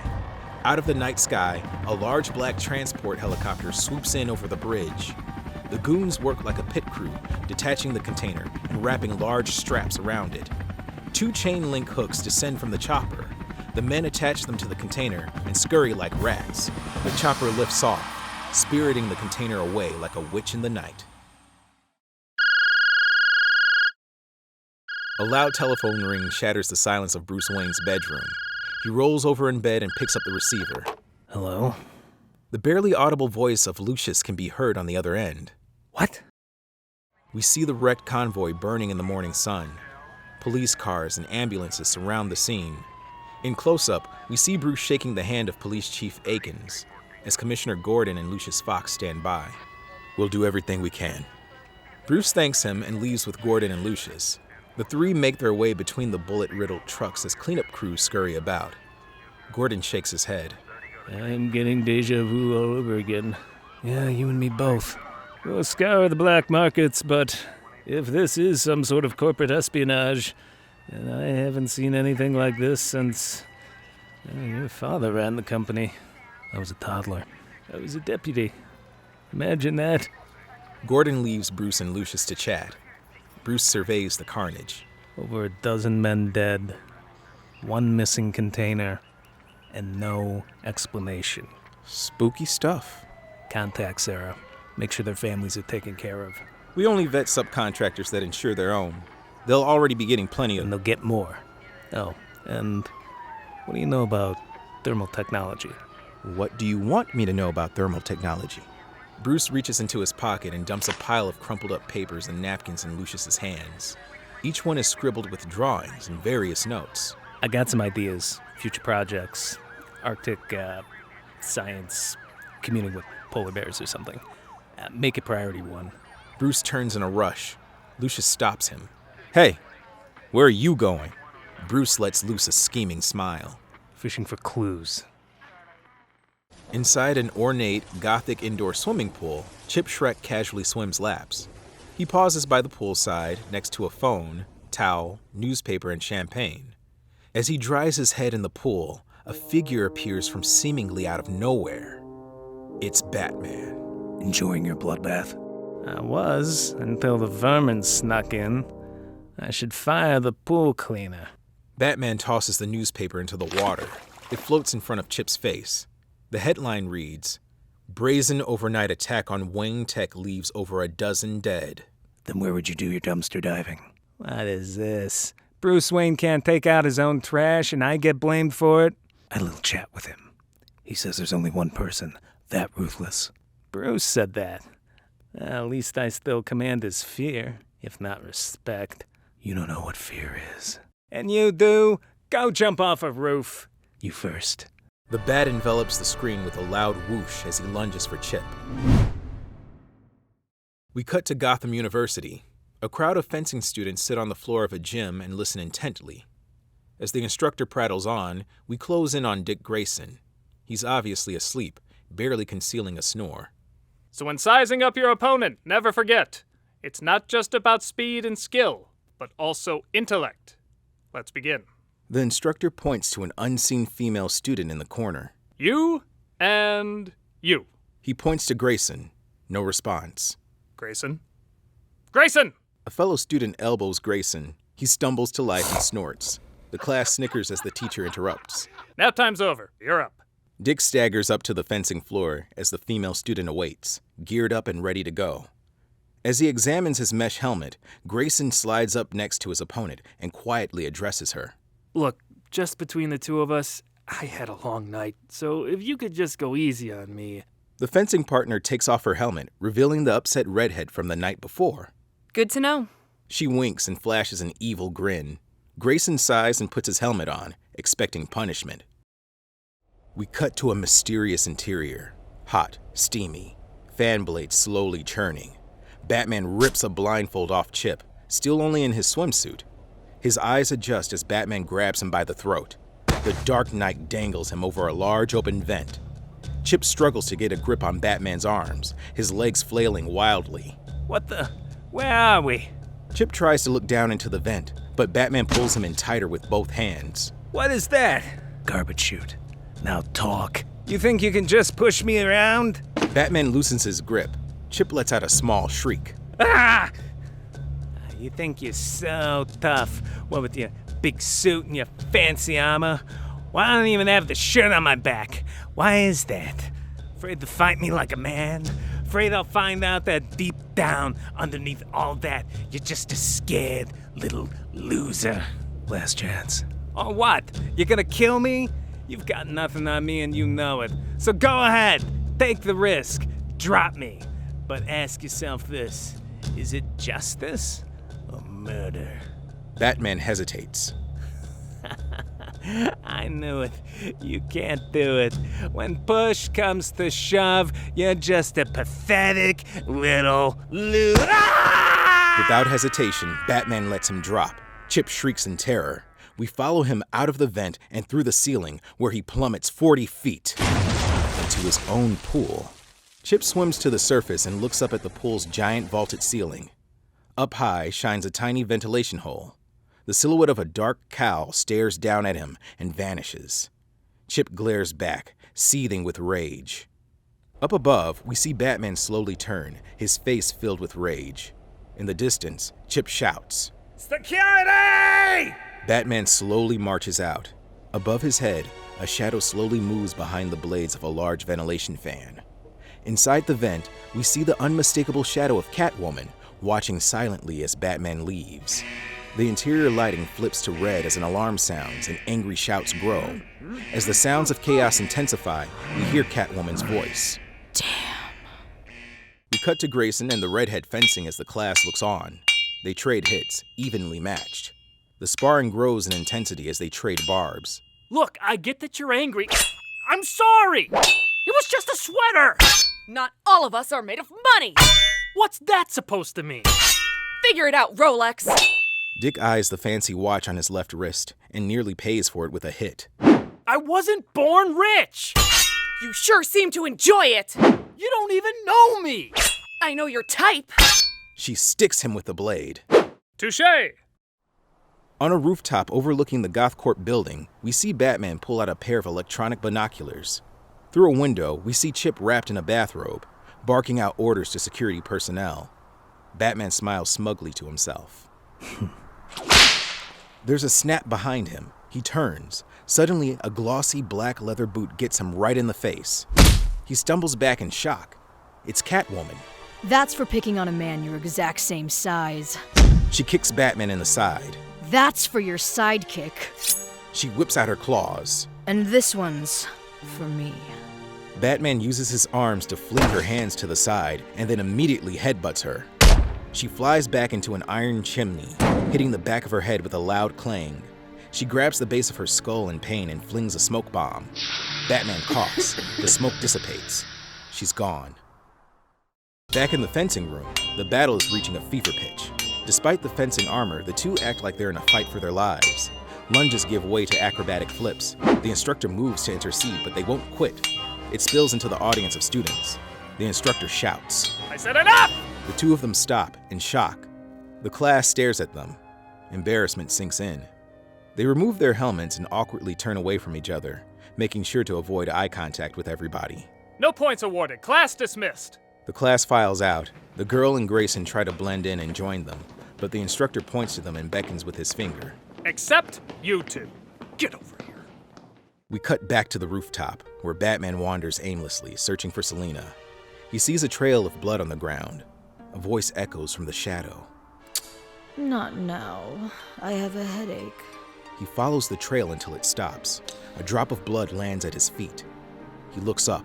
Out of the night sky, a large black transport helicopter swoops in over the bridge. The goons work like a pit crew, detaching the container and wrapping large straps around it. 2 chain link hooks descend from the chopper. The men attach them to the container and scurry like rats. The chopper lifts off, spiriting the container away like a witch in the night. A loud telephone ring shatters the silence of Bruce Wayne's bedroom. He rolls over in bed and picks up the receiver. Hello? The barely audible voice of Lucius can be heard on the other end. What? We see the wrecked convoy burning in the morning sun. Police cars and ambulances surround the scene. In close-up, we see Bruce shaking the hand of Police Chief Akins, as Commissioner Gordon and Lucius Fox stand by. We'll do everything we can. Bruce thanks him and leaves with Gordon and Lucius. The three make their way between the bullet-riddled trucks as cleanup crews scurry about. Gordon shakes his head. I'm getting deja vu all over again. Yeah, you and me both. We'll scour the black markets, but if this is some sort of corporate espionage, and I haven't seen anything like this since your father ran the company. I was a toddler. I was a deputy. Imagine that. Gordon leaves Bruce and Lucius to chat. Bruce surveys the carnage. Over a dozen men dead, 1 missing container, and no explanation. Spooky stuff. Contact Sarah. Make sure their families are taken care of. We only vet subcontractors that insure their own. They'll already be getting plenty of... And they'll get more. Oh, and what do you know about thermal technology? What do you want me to know about thermal technology? Bruce reaches into his pocket and dumps a pile of crumpled up papers and napkins in Lucius's hands. Each one is scribbled with drawings and various notes. I got some ideas, future projects, Arctic science, communing with polar bears or something. Make it priority one. Bruce turns in a rush. Lucius stops him. Hey, where are you going? Bruce lets loose a scheming smile. Fishing for clues. Inside an ornate, gothic indoor swimming pool, Chip Shrek casually swims laps. He pauses by the poolside, next to a phone, towel, newspaper, and champagne. As he dries his head in the pool, a figure appears from seemingly out of nowhere. It's Batman. Enjoying your bloodbath? I was, until the vermin snuck in. I should fire the pool cleaner. Batman tosses the newspaper into the water. It floats in front of Chip's face. The headline reads, "Brazen overnight attack on Wayne Tech leaves over a dozen dead." Then where would you do your dumpster diving? What is this? Bruce Wayne can't take out his own trash and I get blamed for it? I had a little chat with him. He says there's only one person that ruthless. Bruce said that. At least I still command his fear, if not respect. You don't know what fear is. And you do? Go jump off a roof. You first. The bat envelops the screen with a loud whoosh as he lunges for Chip. We cut to Gotham University. A crowd of fencing students sit on the floor of a gym and listen intently. As the instructor prattles on, we close in on Dick Grayson. He's obviously asleep, barely concealing a snore. So when sizing up your opponent, never forget, it's not just about speed and skill, but also intellect. Let's begin. The instructor points to an unseen female student in the corner. You and you. He points to Grayson. No response. Grayson? Grayson! A fellow student elbows Grayson. He stumbles to life and snorts. The class snickers as the teacher interrupts. Nap time's over. You're up. Dick staggers up to the fencing floor as the female student awaits, geared up and ready to go. As he examines his mesh helmet, Grayson slides up next to his opponent and quietly addresses her. Look, just between the two of us, I had a long night, so if you could just go easy on me. The fencing partner takes off her helmet, revealing the upset redhead from the night before. Good to know. She winks and flashes an evil grin. Grayson sighs and puts his helmet on, expecting punishment. We cut to a mysterious interior. Hot, steamy, fan blades slowly churning. Batman rips a blindfold off Chip, still only in his swimsuit. His eyes adjust as Batman grabs him by the throat. The Dark Knight dangles him over a large open vent. Chip struggles to get a grip on Batman's arms, his legs flailing wildly. What the? Where are we? Chip tries to look down into the vent, but Batman pulls him in tighter with both hands. What is that? Garbage chute. Now talk. You think you can just push me around? Batman loosens his grip. Chip lets out a small shriek. Ah! You think you're so tough, what with your big suit and your fancy armor? Why I don't even have the shirt on my back? Why is that? Afraid to fight me like a man? Afraid I'll find out that deep down, underneath all that, you're just a scared little loser. Last chance. Or what? You're gonna kill me? You've got nothing on me and you know it. So go ahead, take the risk, drop me. But ask yourself this, is it justice or murder? Batman hesitates. I knew it. You can't do it. When push comes to shove, you're just a pathetic little loser. Without hesitation, Batman lets him drop. Chip shrieks in terror. We follow him out of the vent and through the ceiling, where he plummets 40 feet into his own pool. Chip swims to the surface and looks up at the pool's giant vaulted ceiling. Up high shines a tiny ventilation hole. The silhouette of a dark cow stares down at him and vanishes. Chip glares back, seething with rage. Up above, we see Batman slowly turn, his face filled with rage. In the distance, Chip shouts, "Security!" Batman slowly marches out. Above his head, a shadow slowly moves behind the blades of a large ventilation fan. Inside the vent, we see the unmistakable shadow of Catwoman, watching silently as Batman leaves. The interior lighting flips to red as an alarm sounds and angry shouts grow. As the sounds of chaos intensify, we hear Catwoman's voice. Damn. We cut to Grayson and the redhead fencing as the class looks on. They trade hits, evenly matched. The sparring grows in intensity as they trade barbs. Look, I get that you're angry. I'm sorry! It was just a sweater! Not all of us are made of money! What's that supposed to mean? Figure it out, Rolex! Dick eyes the fancy watch on his left wrist and nearly pays for it with a hit. I wasn't born rich! You sure seem to enjoy it! You don't even know me! I know your type! She sticks him with the blade. Touché! On a rooftop overlooking the GothCorp building, we see Batman pull out a pair of electronic binoculars. Through a window, we see Chip wrapped in a bathrobe, barking out orders to security personnel. Batman smiles smugly to himself. There's a snap behind him. He turns. Suddenly, a glossy black leather boot gets him right in the face. He stumbles back in shock. It's Catwoman. That's for picking on a man your exact same size. She kicks Batman in the side. That's for your sidekick. She whips out her claws. And this one's for me. Batman uses his arms to fling her hands to the side and then immediately headbutts her. She flies back into an iron chimney, hitting the back of her head with a loud clang. She grabs the base of her skull in pain and flings a smoke bomb. Batman coughs. The smoke dissipates. She's gone. Back in the fencing room, the battle is reaching a fever pitch. Despite the fencing armor, the two act like they're in a fight for their lives. Lunges give way to acrobatic flips. The instructor moves to intercede, but they won't quit. It spills into the audience of students. The instructor shouts. I said enough! The two of them stop, in shock. The class stares at them. Embarrassment sinks in. They remove their helmets and awkwardly turn away from each other, making sure to avoid eye contact with everybody. No points awarded. Class dismissed. The class files out. The girl and Grayson try to blend in and join them, but the instructor points to them and beckons with his finger. Except you two. Get over here. We cut back to the rooftop, where Batman wanders aimlessly, searching for Selina. He sees a trail of blood on the ground. A voice echoes from the shadow. Not now. I have a headache. He follows the trail until it stops. A drop of blood lands at his feet. He looks up.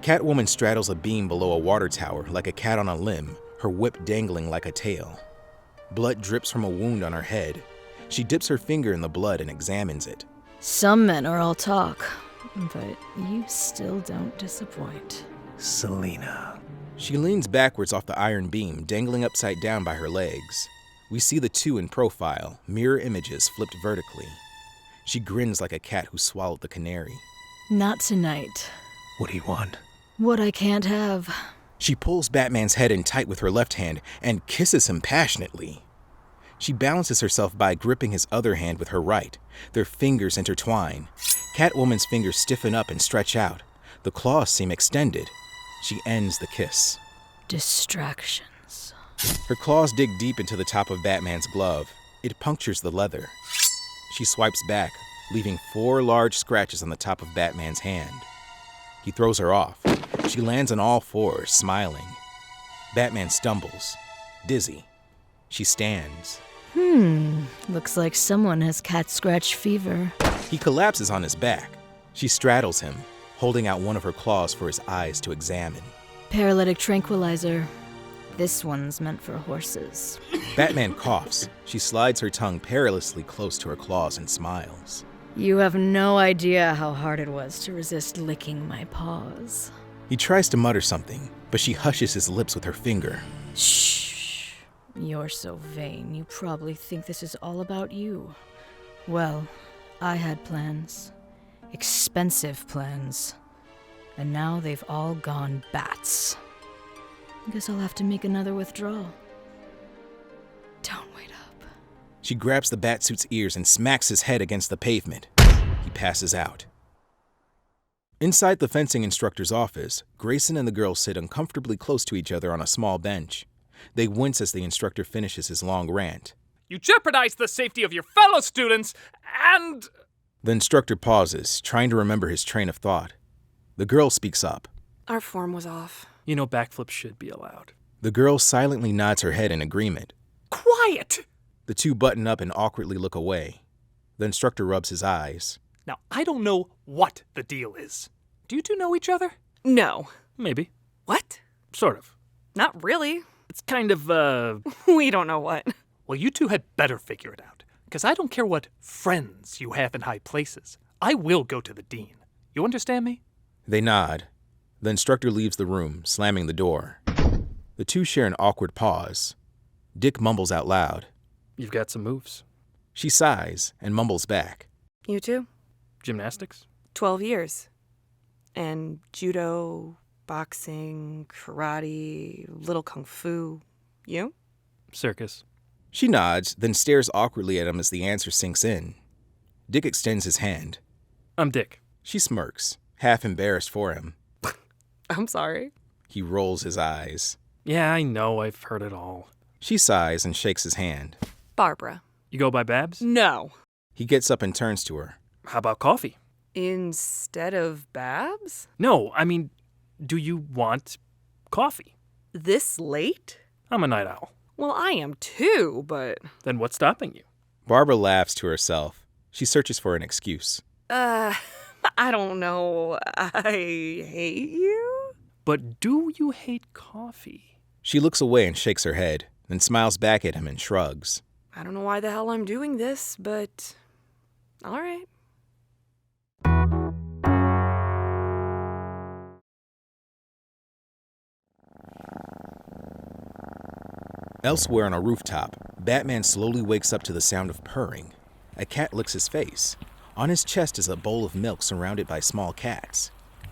Catwoman straddles a beam below a water tower like a cat on a limb, her whip dangling like a tail. Blood drips from a wound on her head. She dips her finger in the blood and examines it. Some men are all talk, but you still don't disappoint. Selina. She leans backwards off the iron beam, dangling upside down by her legs. We see the two in profile, mirror images flipped vertically. She grins like a cat who swallowed the canary. Not tonight. What do you want? What I can't have. She pulls Batman's head in tight with her left hand and kisses him passionately. She balances herself by gripping his other hand with her right. Their fingers intertwine. Catwoman's fingers stiffen up and stretch out. The claws seem extended. She ends the kiss. Distractions. Her claws dig deep into the top of Batman's glove. It punctures the leather. She swipes back, leaving 4 large scratches on the top of Batman's hand. He throws her off. She lands on all 4s, smiling. Batman stumbles, dizzy. She stands. Looks like someone has cat scratch fever. He collapses on his back. She straddles him, holding out one of her claws for his eyes to examine. Paralytic tranquilizer. This one's meant for horses. Batman coughs. She slides her tongue perilously close to her claws and smiles. You have no idea how hard it was to resist licking my paws. He tries to mutter something, but she hushes his lips with her finger. Shh. You're so vain, you probably think this is all about you. Well, I had plans. Expensive plans. And now they've all gone bats. Guess I'll have to make another withdrawal. Don't wait up. She grabs the Batsuit's ears and smacks his head against the pavement. He passes out. Inside the fencing instructor's office, Grayson and the girl sit uncomfortably close to each other on a small bench. They wince as the instructor finishes his long rant. You jeopardized the safety of your fellow students, and... The instructor pauses, trying to remember his train of thought. The girl speaks up. Our form was off. You know, backflips should be allowed. The girl silently nods her head in agreement. Quiet! The two button up and awkwardly look away. The instructor rubs his eyes. Now, I don't know what the deal is. Do you two know each other? No. Maybe. What? Sort of. Not really. It's kind of, We don't know what. Well, you two had better figure it out. Because I don't care what friends you have in high places. I will go to the dean. You understand me? They nod. The instructor leaves the room, slamming the door. The two share an awkward pause. Dick mumbles out loud. You've got some moves. She sighs and mumbles back. You too? Gymnastics? 12 years. And judo, boxing, karate, little kung fu. You? Circus. She nods, then stares awkwardly at him as the answer sinks in. Dick extends his hand. I'm Dick. She smirks, half embarrassed for him. I'm sorry. He rolls his eyes. Yeah, I know. I've heard it all. She sighs and shakes his hand. Barbara. You go by Babs? No. He gets up and turns to her. How about coffee? Instead of Babs? No, I mean, do you want coffee? This late? I'm a night owl. Well, I am too, but... Then what's stopping you? Barbara laughs to herself. She searches for an excuse. I don't know. I hate you? But do you hate coffee? She looks away and shakes her head, then smiles back at him and shrugs. I don't know why the hell I'm doing this, but... all right. Elsewhere on a rooftop, Batman slowly wakes up to the sound of purring. A cat licks his face. On his chest is a bowl of milk surrounded by small cats.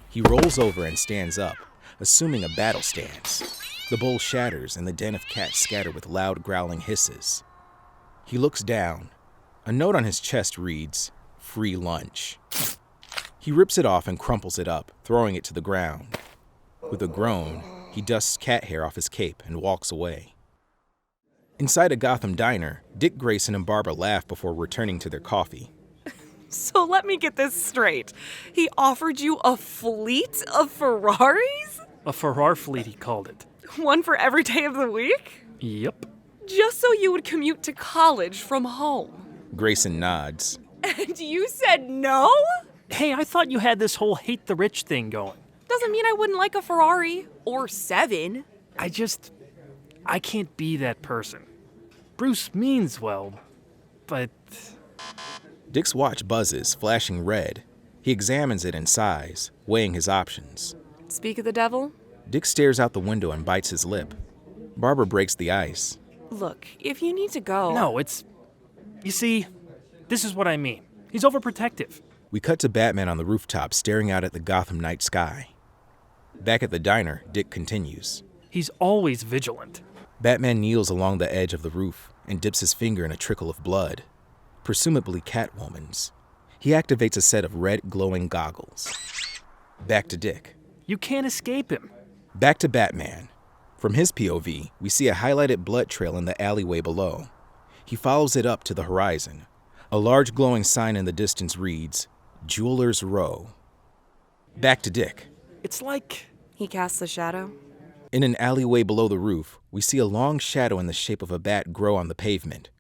He rolls over and stands up, assuming a battle stance. The bowl shatters and the den of cats scatter with loud growling hisses. He looks down. A note on his chest reads, "Free lunch." He rips it off and crumples it up, throwing it to the ground. With a groan, he dusts cat hair off his cape and walks away. Inside a Gotham diner, Dick Grayson and Barbara laugh before returning to their coffee. So let me get this straight. He offered you a fleet of Ferraris? A Ferrar fleet, he called it. One for every day of the week? Yep. Just so you would commute to college from home. Grayson nods. And you said no? Hey, I thought you had this whole hate the rich thing going. Doesn't mean I wouldn't like a Ferrari. Or 7. I can't be that person. Bruce means well, but... Dick's watch buzzes, flashing red. He examines it and sighs, weighing his options. Speak of the devil? Dick stares out the window and bites his lip. Barbara breaks the ice. Look, if you need to go... No, it's... You see, this is what I mean. He's overprotective. We cut to Batman on the rooftop staring out at the Gotham night sky. Back at the diner, Dick continues. He's always vigilant. Batman kneels along the edge of the roof and dips his finger in a trickle of blood, presumably Catwoman's. He activates a set of red glowing goggles. Back to Dick. You can't escape him. Back to Batman. From his POV, we see a highlighted blood trail in the alleyway below. He follows it up to the horizon. A large glowing sign in the distance reads, Jewelers Row. Back to Dick. It's like... He casts a shadow? In an alleyway below the roof, we see a long shadow in the shape of a bat grow on the pavement.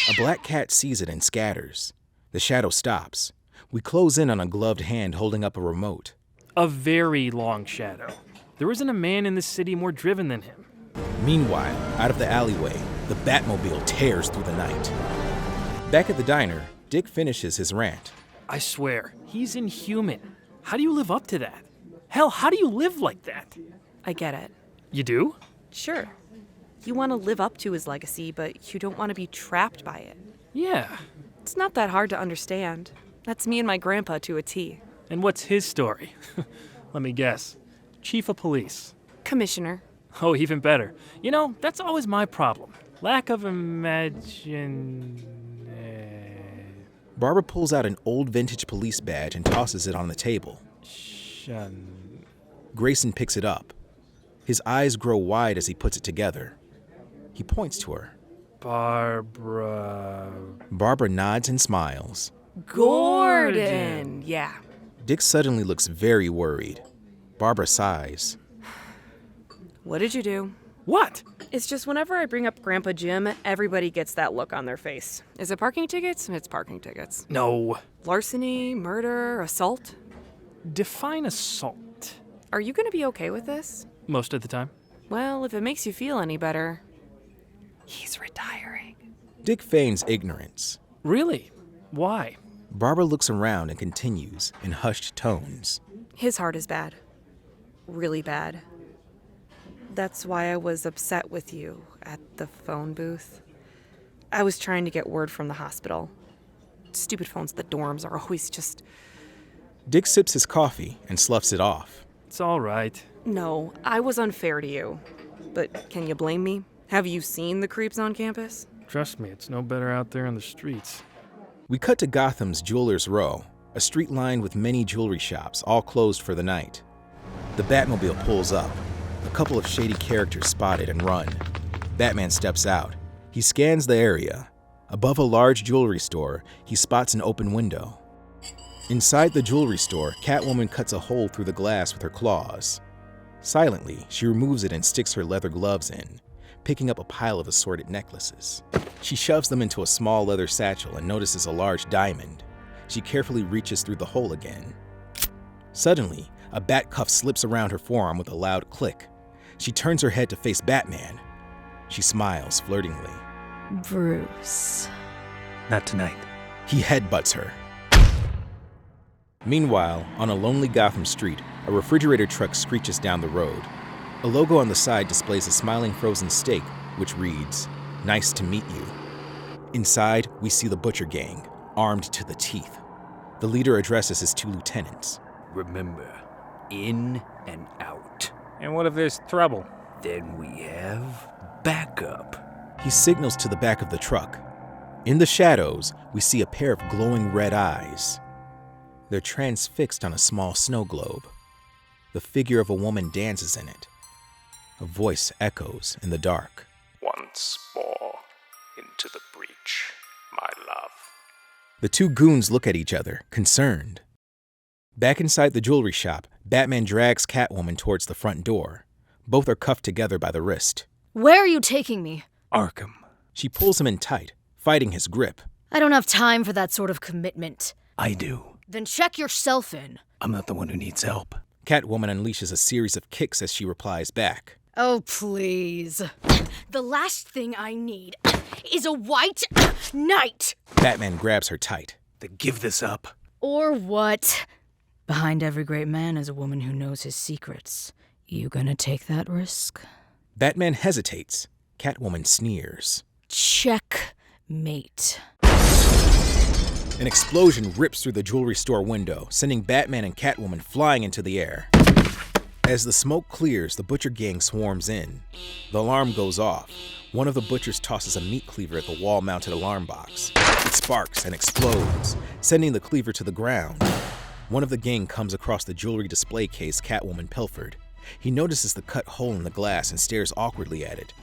A black cat sees it and scatters. The shadow stops. We close in on a gloved hand holding up a remote. A very long shadow. There isn't a man in this city more driven than him. Meanwhile, out of the alleyway, the Batmobile tears through the night. Back at the diner, Dick finishes his rant. I swear, he's inhuman. How do you live up to that? Hell, how do you live like that? I get it. You do? Sure. You want to live up to his legacy, but you don't want to be trapped by it. Yeah. It's not that hard to understand. That's me and my grandpa to a T. And what's his story? Let me guess. Chief of police. Commissioner. Oh, even better. You know, that's always my problem. Lack of Barbara pulls out an old vintage police badge and tosses it on the table. Grayson picks it up. His eyes grow wide as he puts it together. He points to her. Barbara. Barbara nods and smiles. Gordon! Yeah. Dick suddenly looks very worried. Barbara sighs. What did you do? What? It's just whenever I bring up Grandpa Jim, everybody gets that look on their face. Is it parking tickets? It's parking tickets. No. Larceny, murder, assault? Define assault. Are you gonna be okay with this? Most of the time. Well, if it makes you feel any better, he's retiring. Dick feigns ignorance. Really? Why? Barbara looks around and continues in hushed tones. His heart is bad. Really bad. That's why I was upset with you at the phone booth. I was trying to get word from the hospital. Stupid phones at the dorms are always just... Dick sips his coffee and sloughs it off. It's all right. No, I was unfair to you. But can you blame me? Have you seen the creeps on campus? Trust me, it's no better out there on the streets. We cut to Gotham's Jewelers Row, a street lined with many jewelry shops, all closed for the night. The Batmobile pulls up. A couple of shady characters spotted and run. Batman steps out. He scans the area. Above a large jewelry store, he spots an open window. Inside the jewelry store, Catwoman cuts a hole through the glass with her claws. Silently, she removes it and sticks her leather gloves in, picking up a pile of assorted necklaces. She shoves them into a small leather satchel and notices a large diamond. She carefully reaches through the hole again. Suddenly, a bat cuff slips around her forearm with a loud click. She turns her head to face Batman. She smiles flirtingly. Bruce. Not tonight. He headbutts her. Meanwhile, on a lonely Gotham street, a refrigerator truck screeches down the road. A logo on the side displays a smiling frozen steak, which reads, "Nice to meet you." Inside, we see the Butcher Gang, armed to the teeth. The leader addresses his two lieutenants. Remember, in and out. And what if there's trouble? Then we have backup. He signals to the back of the truck. In the shadows, we see a pair of glowing red eyes. They're transfixed on a small snow globe. The figure of a woman dances in it. A voice echoes in the dark. Once more into the breach, my love. The two goons look at each other, concerned. Back inside the jewelry shop, Batman drags Catwoman towards the front door. Both are cuffed together by the wrist. Where are you taking me? Arkham. She pulls him in tight, fighting his grip. I don't have time for that sort of commitment. I do. Then check yourself in. I'm not the one who needs help. Catwoman unleashes a series of kicks as she replies back. Oh, please. The last thing I need is a white knight. Batman grabs her tight. Then give this up. Or what? Behind every great man is a woman who knows his secrets. You gonna take that risk? Batman hesitates. Catwoman sneers. Checkmate. An explosion rips through the jewelry store window, sending Batman and Catwoman flying into the air. As the smoke clears, the Butcher Gang swarms in. The alarm goes off. One of the butchers tosses a meat cleaver at the wall-mounted alarm box. It sparks and explodes, sending the cleaver to the ground. One of the gang comes across the jewelry display case Catwoman pilfered. He notices the cut hole in the glass and stares awkwardly at it.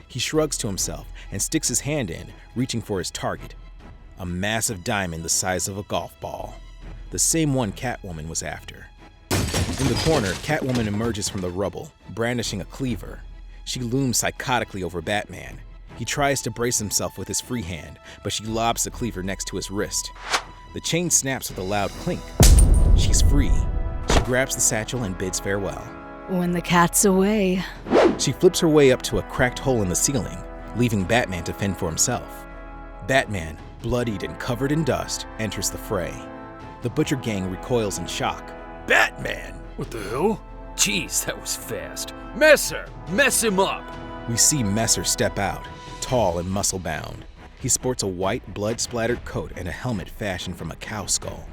He shrugs to himself and sticks his hand in, reaching for his target. A massive diamond the size of a golf ball. The same one Catwoman was after. In the corner, Catwoman emerges from the rubble, brandishing a cleaver. She looms psychotically over Batman. He tries to brace himself with his free hand, but she lobs the cleaver next to his wrist. The chain snaps with a loud clink. She's free. She grabs the satchel and bids farewell. When the cat's away. She flips her way up to a cracked hole in the ceiling, leaving Batman to fend for himself. Batman, bloodied and covered in dust, enters the fray. The Butcher Gang recoils in shock. Batman! What the hell? Jeez, that was fast. Messer! Mess him up! We see Messer step out, tall and muscle-bound. He sports a white, blood-splattered coat and a helmet fashioned from a cow skull.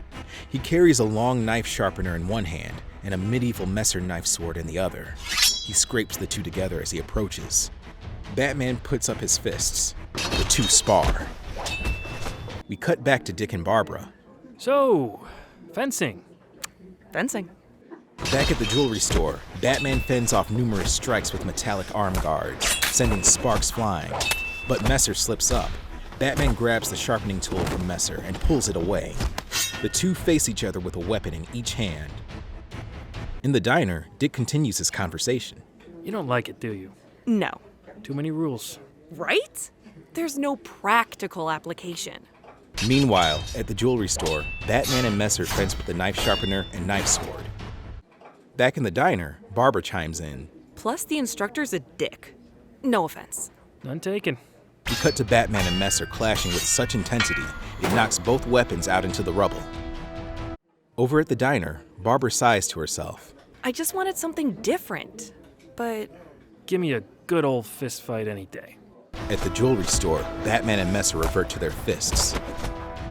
He carries a long knife sharpener in one hand and a medieval Messer knife sword in the other. He scrapes the two together as he approaches. Batman puts up his fists. The two spar. We cut back to Dick and Barbara. So, fencing. Fencing. Back at the jewelry store, Batman fends off numerous strikes with metallic arm guards, sending sparks flying. But Messer slips up. Batman grabs the sharpening tool from Messer and pulls it away. The two face each other with a weapon in each hand. In the diner, Dick continues his conversation. You don't like it, do you? No. Too many rules. Right? There's no practical application. Meanwhile, at the jewelry store, Batman and Messer fence with the knife sharpener and knife sword. Back in the diner, Barbara chimes in. Plus, the instructor's a dick. No offense. None taken. We cut to Batman and Messer clashing with such intensity, it knocks both weapons out into the rubble. Over at the diner, Barbara sighs to herself. I just wanted something different, but... Give me a good old fist fight any day. At the jewelry store, Batman and Messer revert to their fists.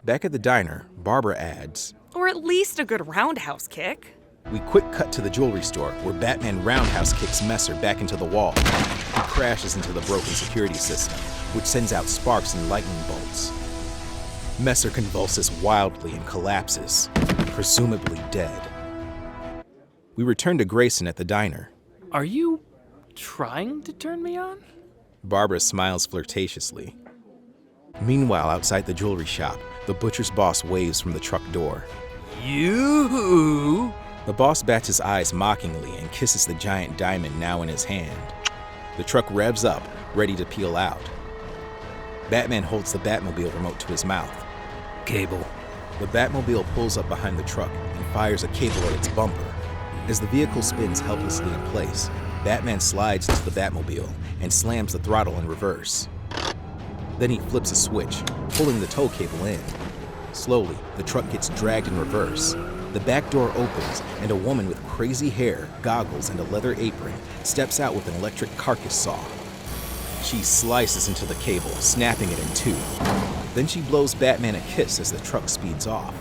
Back at the diner, Barbara adds, Or at least a good roundhouse kick. We quick cut to the jewelry store, where Batman roundhouse kicks Messer back into the wall. He crashes into the broken security system, which sends out sparks and lightning bolts. Messer convulses wildly and collapses, presumably dead. We return to Grayson at the diner. Are you trying to turn me on? Barbara smiles flirtatiously. Meanwhile, outside the jewelry shop, the butcher's boss waves from the truck door. You! The boss bats his eyes mockingly and kisses the giant diamond now in his hand. The truck revs up, ready to peel out. Batman holds the Batmobile remote to his mouth. Cable. The Batmobile pulls up behind the truck and fires a cable at its bumper. As the vehicle spins helplessly in place, Batman slides into the Batmobile and slams the throttle in reverse. Then he flips a switch, pulling the tow cable in. Slowly, the truck gets dragged in reverse. The back door opens, and a woman with crazy hair, goggles, and a leather apron steps out with an electric carcass saw. She slices into the cable, snapping it in two. Then she blows Batman a kiss as the truck speeds off.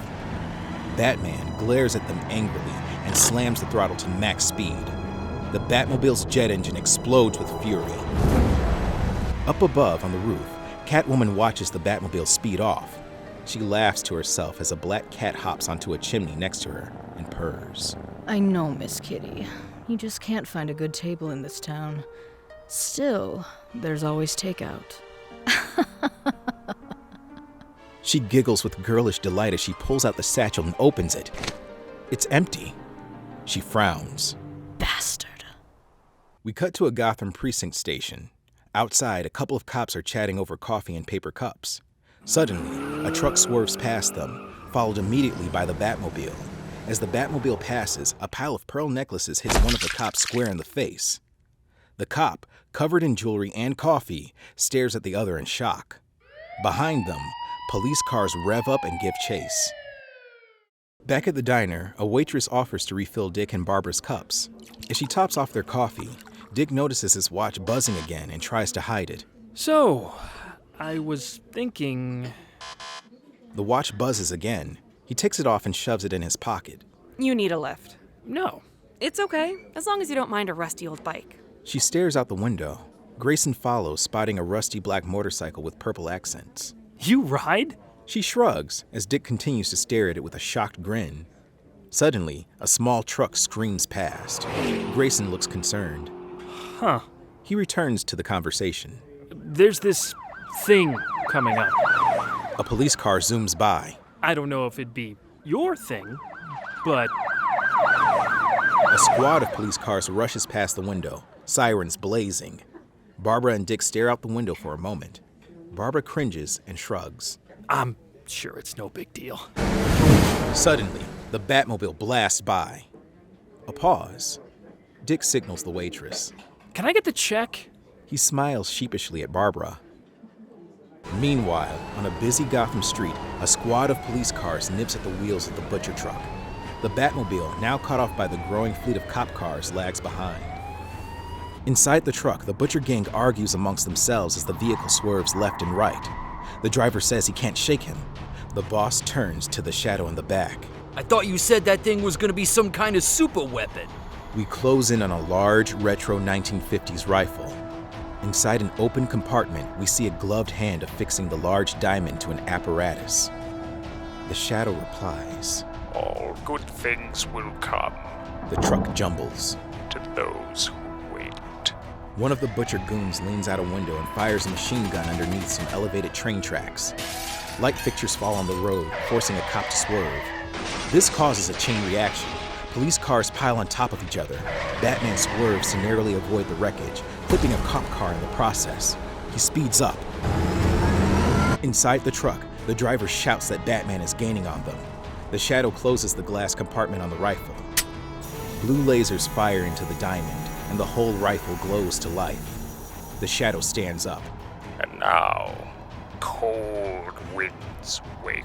Batman glares at them angrily and slams the throttle to max speed. The Batmobile's jet engine explodes with fury. Up above on the roof, Catwoman watches the Batmobile speed off. She laughs to herself as a black cat hops onto a chimney next to her and purrs. I know, Miss Kitty. You just can't find a good table in this town. Still, there's always takeout. She giggles with girlish delight as she pulls out the satchel and opens it. It's empty. She frowns. Bastard. We cut to a Gotham precinct station. Outside, a couple of cops are chatting over coffee and paper cups. Suddenly, a truck swerves past them, followed immediately by the Batmobile. As the Batmobile passes, a pile of pearl necklaces hits one of the cops square in the face. The cop, covered in jewelry and coffee, stares at the other in shock. Behind them, police cars rev up and give chase. Back at the diner, a waitress offers to refill Dick and Barbara's cups. As she tops off their coffee, Dick notices his watch buzzing again and tries to hide it. So, I was thinking... The watch buzzes again. He takes it off and shoves it in his pocket. You need a lift. No. It's okay, as long as you don't mind a rusty old bike. She stares out the window. Grayson follows, spotting a rusty black motorcycle with purple accents. You ride? She shrugs as Dick continues to stare at it with a shocked grin. Suddenly, a small truck screams past. Grayson looks concerned. Huh. He returns to the conversation. There's this thing coming up. A police car zooms by. I don't know if it'd be your thing, but... A squad of police cars rushes past the window, sirens blazing. Barbara and Dick stare out the window for a moment. Barbara cringes and shrugs. I'm sure it's no big deal. Suddenly, the Batmobile blasts by. A pause. Dick signals the waitress. Can I get the check? He smiles sheepishly at Barbara. Meanwhile, on a busy Gotham street, a squad of police cars nips at the wheels of the butcher truck. The Batmobile, now caught off by the growing fleet of cop cars, lags behind. Inside the truck, the butcher gang argues amongst themselves as the vehicle swerves left and right. The driver says he can't shake him. The boss turns to the shadow in the back. I thought you said that thing was gonna be some kind of super weapon. We close in on a large, retro 1950s rifle. Inside an open compartment, we see a gloved hand affixing the large diamond to an apparatus. The shadow replies, All good things will come. The truck jumbles. To those who wait. One of the butcher goons leans out a window and fires a machine gun underneath some elevated train tracks. Light fixtures fall on the road, forcing a cop to swerve. This causes a chain reaction. Police cars pile on top of each other. Batman swerves to narrowly avoid the wreckage, clipping a cop car in the process. He speeds up. Inside the truck, the driver shouts that Batman is gaining on them. The Shadow closes the glass compartment on the rifle. Blue lasers fire into the diamond, and the whole rifle glows to life. The Shadow stands up. And now, cold winds wake.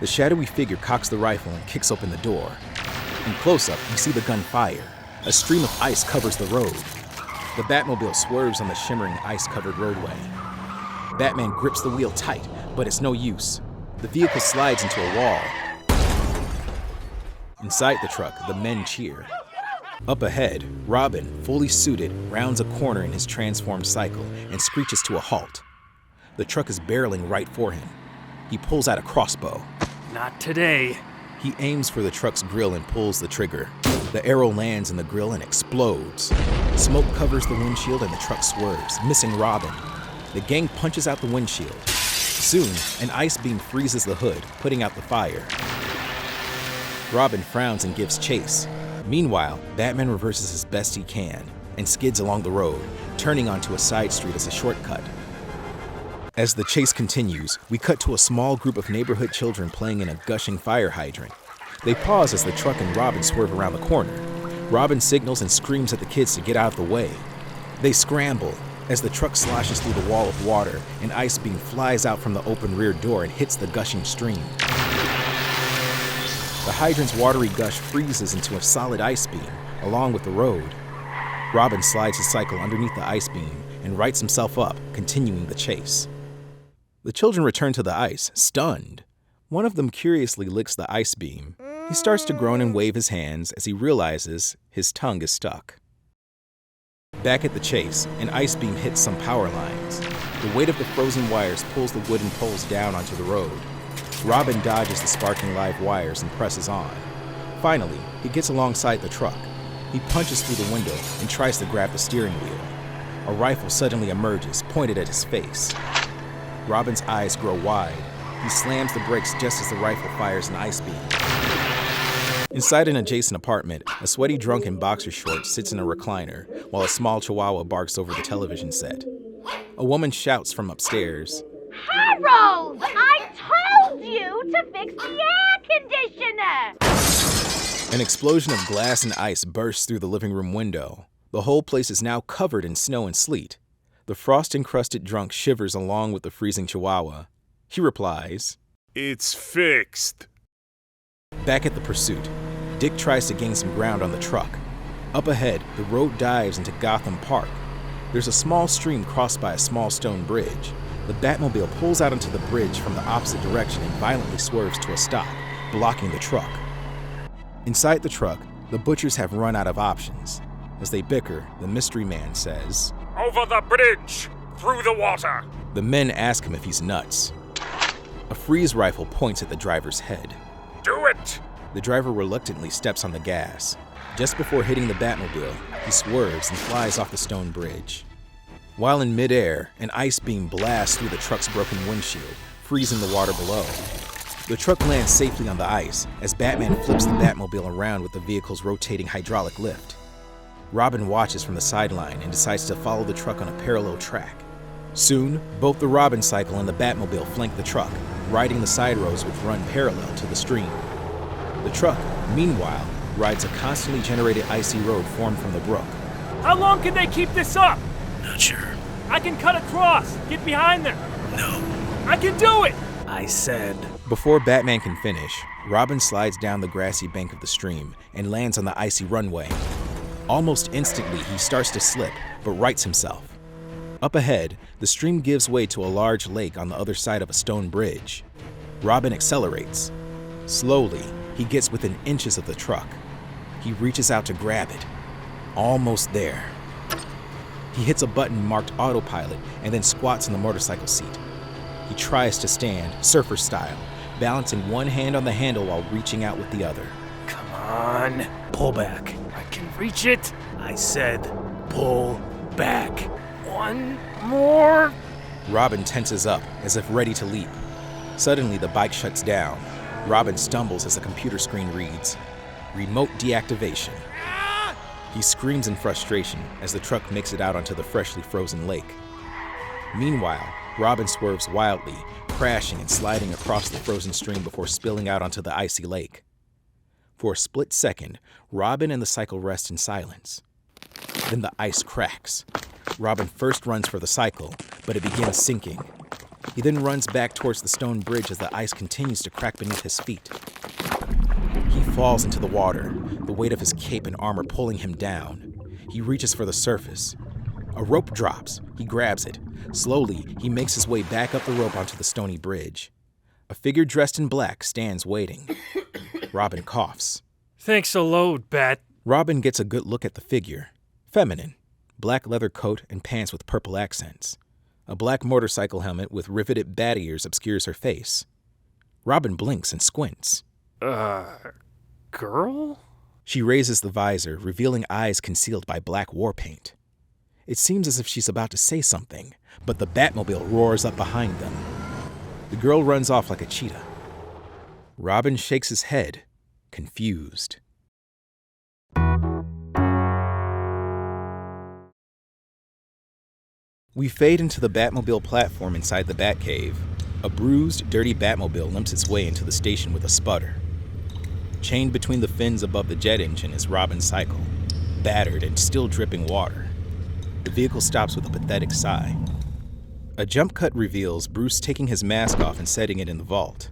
The shadowy figure cocks the rifle and kicks open the door. In close-up, you see the gun fire. A stream of ice covers the road. The Batmobile swerves on the shimmering ice-covered roadway. Batman grips the wheel tight, but it's no use. The vehicle slides into a wall. Inside the truck, the men cheer. Up ahead, Robin, fully suited, rounds a corner in his transformed cycle and screeches to a halt. The truck is barreling right for him. He pulls out a crossbow. Not today. He aims for the truck's grill and pulls the trigger. The arrow lands in the grill and explodes. Smoke covers the windshield and the truck swerves, missing Robin. The gang punches out the windshield. Soon, an ice beam freezes the hood, putting out the fire. Robin frowns and gives chase. Meanwhile, Batman reverses as best he can and skids along the road, turning onto a side street as a shortcut. As the chase continues, we cut to a small group of neighborhood children playing in a gushing fire hydrant. They pause as the truck and Robin swerve around the corner. Robin signals and screams at the kids to get out of the way. They scramble as the truck slashes through the wall of water. An ice beam flies out from the open rear door and hits the gushing stream. The hydrant's watery gush freezes into a solid ice beam, along with the road. Robin slides his cycle underneath the ice beam and rights himself up, continuing the chase. The children return to the ice, stunned. One of them curiously licks the ice beam. He starts to groan and wave his hands as he realizes his tongue is stuck. Back at the chase, an ice beam hits some power lines. The weight of the frozen wires pulls the wooden poles down onto the road. Robin dodges the sparking live wires and presses on. Finally, he gets alongside the truck. He punches through the window and tries to grab the steering wheel. A rifle suddenly emerges, pointed at his face. Robin's eyes grow wide. He slams the brakes just as the rifle fires an ice beam. Inside an adjacent apartment, a sweaty drunk in boxer shorts sits in a recliner, while a small chihuahua barks over the television set. A woman shouts from upstairs, Harold! I told you to fix the air conditioner! An explosion of glass and ice bursts through the living room window. The whole place is now covered in snow and sleet. The frost-encrusted drunk shivers along with the freezing chihuahua. He replies, It's fixed. Back at the pursuit, Dick tries to gain some ground on the truck. Up ahead, the road dives into Gotham Park. There's a small stream crossed by a small stone bridge. The Batmobile pulls out onto the bridge from the opposite direction and violently swerves to a stop, blocking the truck. Inside the truck, the butchers have run out of options. As they bicker, the mystery man says, Over the bridge! Through the water! The men ask him if he's nuts. A freeze rifle points at the driver's head. Do it! The driver reluctantly steps on the gas. Just before hitting the Batmobile, he swerves and flies off the stone bridge. While in midair, an ice beam blasts through the truck's broken windshield, freezing the water below. The truck lands safely on the ice as Batman flips the Batmobile around with the vehicle's rotating hydraulic lift. Robin watches from the sideline and decides to follow the truck on a parallel track. Soon, both the Robin cycle and the Batmobile flank the truck, riding the side roads which run parallel to the stream. The truck, meanwhile, rides a constantly generated icy road formed from the brook. How long can they keep this up? Not sure. I can cut across. Get behind them. No. I can do it! I said. Before Batman can finish, Robin slides down the grassy bank of the stream and lands on the icy runway. Almost instantly, he starts to slip, but rights himself. Up ahead, the stream gives way to a large lake on the other side of a stone bridge. Robin accelerates. Slowly, he gets within inches of the truck. He reaches out to grab it. Almost there. He hits a button marked autopilot and then squats in the motorcycle seat. He tries to stand, surfer style, balancing one hand on the handle while reaching out with the other. Come on. Pull back. I can reach it. I said, pull back. One more. Robin tenses up as if ready to leap. Suddenly, the bike shuts down. Robin stumbles as the computer screen reads, "Remote deactivation." He screams in frustration as the truck makes it out onto the freshly frozen lake. Meanwhile, Robin swerves wildly, crashing and sliding across the frozen stream before spilling out onto the icy lake. For a split second, Robin and the cycle rest in silence. Then the ice cracks. Robin first runs for the cycle, but it begins sinking. He then runs back towards the stone bridge as the ice continues to crack beneath his feet. He falls into the water, the weight of his cape and armor pulling him down. He reaches for the surface. A rope drops. He grabs it. Slowly, he makes his way back up the rope onto the stony bridge. A figure dressed in black stands waiting. Robin coughs. Thanks a load, Bat. Robin gets a good look at the figure. Feminine. Black leather coat and pants with purple accents. A black motorcycle helmet with riveted bat ears obscures her face. Robin blinks and squints. Girl? She raises the visor, revealing eyes concealed by black war paint. It seems as if she's about to say something, but the Batmobile roars up behind them. The girl runs off like a cheetah. Robin shakes his head, confused. We fade into the Batmobile platform inside the Batcave. A bruised, dirty Batmobile limps its way into the station with a sputter. Chained between the fins above the jet engine is Robin's cycle, battered and still dripping water. The vehicle stops with a pathetic sigh. A jump cut reveals Bruce taking his mask off and setting it in the vault.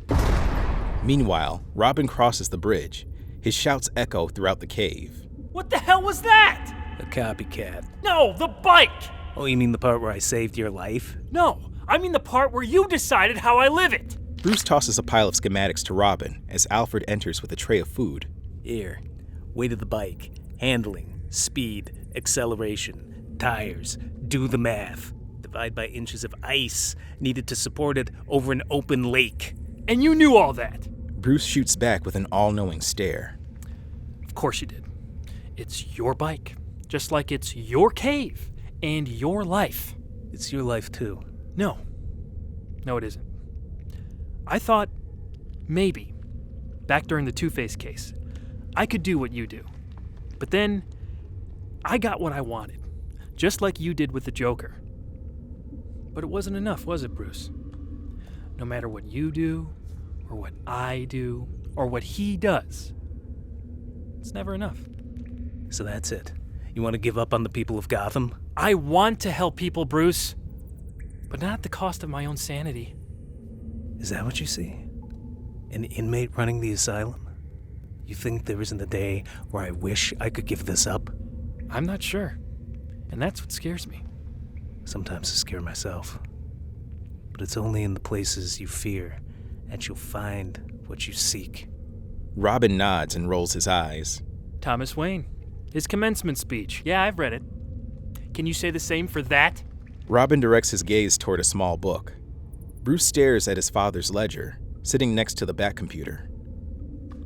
Meanwhile, Robin crosses the bridge. His shouts echo throughout the cave. What the hell was that? A copycat. No, the bike! Oh, you mean the part where I saved your life? No, I mean the part where you decided how I live it. Bruce tosses a pile of schematics to Robin as Alfred enters with a tray of food. Here, weight of the bike, handling, speed, acceleration, tires, do the math. Divide by inches of ice needed to support it over an open lake. And you knew all that? Bruce shoots back with an all-knowing stare. Of course you did. It's your bike, just like it's your cave and your life. It's your life too. No, it isn't. I thought maybe, back during the Two-Face case, I could do what you do. But then, I got what I wanted, just like you did with the Joker. But it wasn't enough, was it, Bruce? No matter what you do, or what I do, or what he does, it's never enough. So that's it. You want to give up on the people of Gotham? I want to help people, Bruce, but not at the cost of my own sanity. Is that what you see? An inmate running the asylum? You think there isn't a day where I wish I could give this up? I'm not sure, and that's what scares me. Sometimes I scare myself. But it's only in the places you fear that you'll find what you seek. Robin nods and rolls his eyes. Thomas Wayne. His commencement speech. Yeah, I've read it. Can you say the same for that? Robin directs his gaze toward a small book. Bruce stares at his father's ledger, sitting next to the Batcomputer.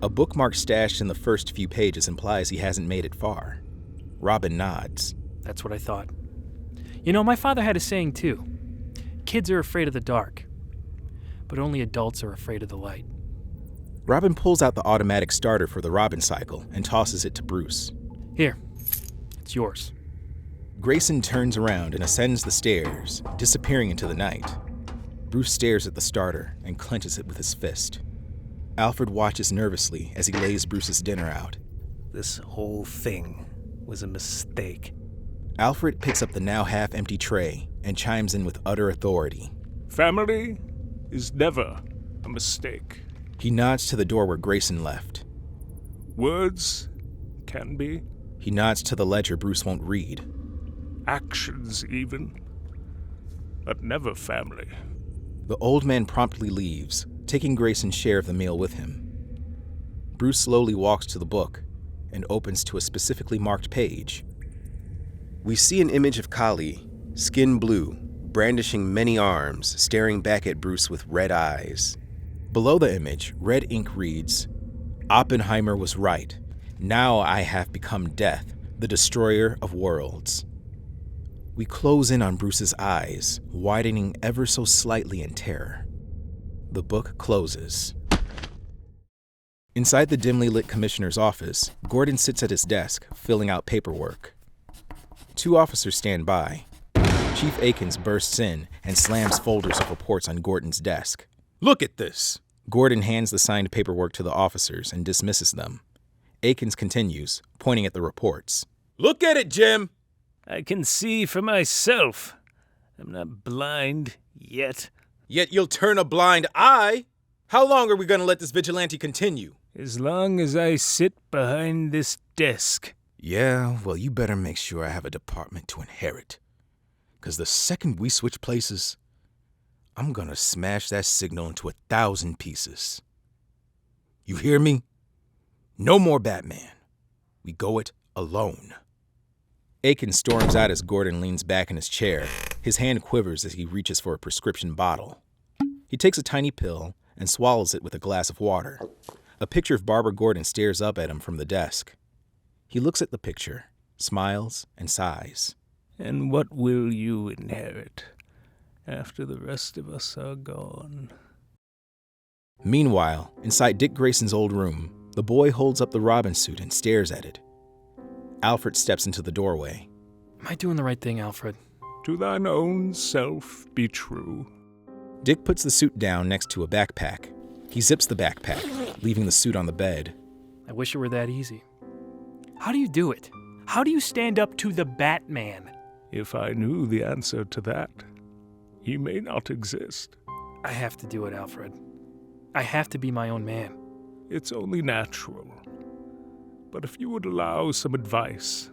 A bookmark stashed in the first few pages implies he hasn't made it far. Robin nods. That's what I thought. You know, my father had a saying too. Kids are afraid of the dark, but only adults are afraid of the light. Robin pulls out the automatic starter for the Robin cycle and tosses it to Bruce. Here, it's yours. Grayson turns around and ascends the stairs, disappearing into the night. Bruce stares at the starter and clenches it with his fist. Alfred watches nervously as he lays Bruce's dinner out. This whole thing was a mistake. Alfred picks up the now half-empty tray and chimes in with utter authority. Family is never a mistake. He nods to the door where Grayson left. Words can be. He nods to the ledger Bruce won't read. Actions even. But never family. The old man promptly leaves, taking Grayson's share of the meal with him. Bruce slowly walks to the book and opens to a specifically marked page. We see an image of Kali, skin blue, brandishing many arms, staring back at Bruce with red eyes. Below the image, red ink reads, Oppenheimer was right. Now I have become death, the destroyer of worlds. We close in on Bruce's eyes, widening ever so slightly in terror. The book closes. Inside the dimly lit commissioner's office, Gordon sits at his desk, filling out paperwork. 2 officers stand by. Chief Akins bursts in and slams folders of reports on Gordon's desk. Look at this! Gordon hands the signed paperwork to the officers and dismisses them. Akins continues, pointing at the reports. Look at it, Jim! I can see for myself. I'm not blind yet. Yet you'll turn a blind eye? How long are we going to let this vigilante continue? As long as I sit behind this desk. Yeah, well, you better make sure I have a department to inherit. 'Cause the second we switch places, I'm gonna smash that signal into 1,000 pieces. You hear me? No more Batman. We go it alone. Akins storms out as Gordon leans back in his chair. His hand quivers as he reaches for a prescription bottle. He takes a tiny pill and swallows it with a glass of water. A picture of Barbara Gordon stares up at him from the desk. He looks at the picture, smiles, and sighs. And what will you inherit after the rest of us are gone? Meanwhile, inside Dick Grayson's old room, the boy holds up the Robin suit and stares at it. Alfred steps into the doorway. Am I doing the right thing, Alfred? To thine own self be true. Dick puts the suit down next to a backpack. He zips the backpack, leaving the suit on the bed. I wish it were that easy. How do you do it? How do you stand up to the Batman? If I knew the answer to that, he may not exist. I have to do it, Alfred. I have to be my own man. It's only natural. But if you would allow some advice,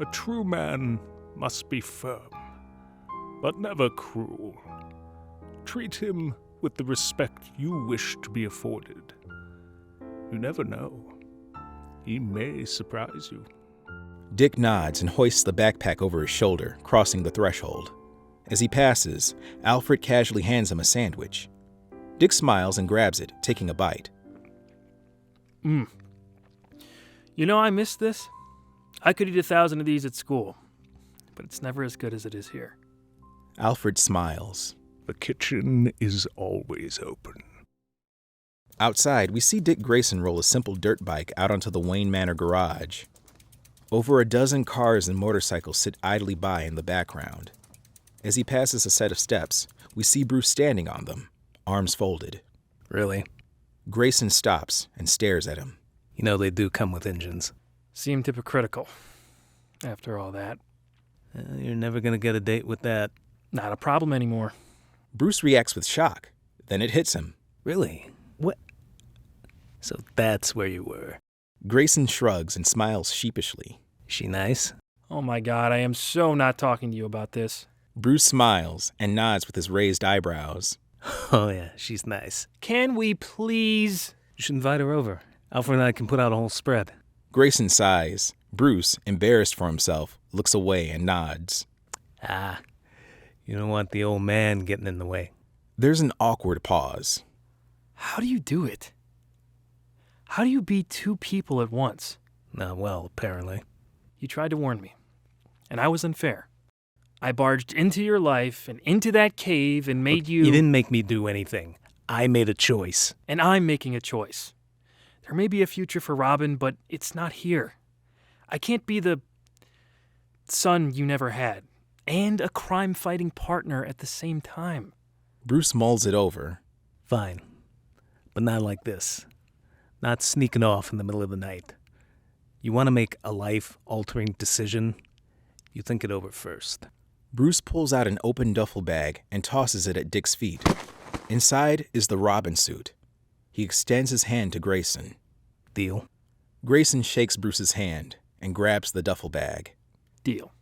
a true man must be firm, but never cruel. Treat him with the respect you wish to be afforded. You never know. He may surprise you. Dick nods and hoists the backpack over his shoulder, crossing the threshold. As he passes, Alfred casually hands him a sandwich. Dick smiles and grabs it, taking a bite. You know, I miss this. I could eat 1,000 of these at school, but it's never as good as it is here. Alfred smiles. The kitchen is always open. Outside, we see Dick Grayson roll a simple dirt bike out onto the Wayne Manor garage. Over a dozen cars and motorcycles sit idly by in the background. As he passes a set of steps, we see Bruce standing on them, arms folded. Really? Grayson stops and stares at him. You know they do come with engines. Seemed hypocritical. After all that. You're never gonna get a date with that. Not a problem anymore. Bruce reacts with shock. Then it hits him. Really? What? So that's where you were. Grayson shrugs and smiles sheepishly. She nice? Oh my God, I am so not talking to you about this. Bruce smiles and nods with his raised eyebrows. Oh yeah, she's nice. Can we please? You should invite her over. Alfred and I can put out a whole spread. Grayson sighs. Bruce, embarrassed for himself, looks away and nods. You don't want the old man getting in the way. There's an awkward pause. How do you do it? How do you be 2 people at once? Not well, apparently. You tried to warn me, and I was unfair. I barged into your life and into that cave and made you... You didn't make me do anything. I made a choice. And I'm making a choice. There may be a future for Robin, but it's not here. I can't be the son you never had, and a crime-fighting partner at the same time. Bruce mulls it over. Fine. But not like this. Not sneaking off in the middle of the night. You want to make a life-altering decision? You think it over first. Bruce pulls out an open duffel bag and tosses it at Dick's feet. Inside is the Robin suit. He extends his hand to Grayson. Deal? Grayson shakes Bruce's hand and grabs the duffel bag. Deal.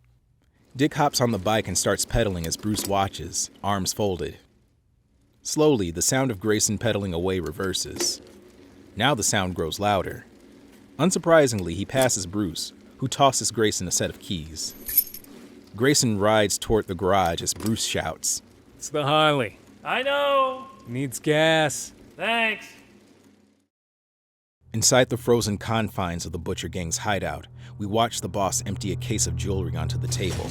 Dick hops on the bike and starts pedaling as Bruce watches, arms folded. Slowly, the sound of Grayson pedaling away reverses. Now the sound grows louder. Unsurprisingly, he passes Bruce, who tosses Grayson a set of keys. Grayson rides toward the garage as Bruce shouts, It's the Harley. I know. Needs gas. Thanks. Inside the frozen confines of the Butcher Gang's hideout, we watch the boss empty a case of jewelry onto the table.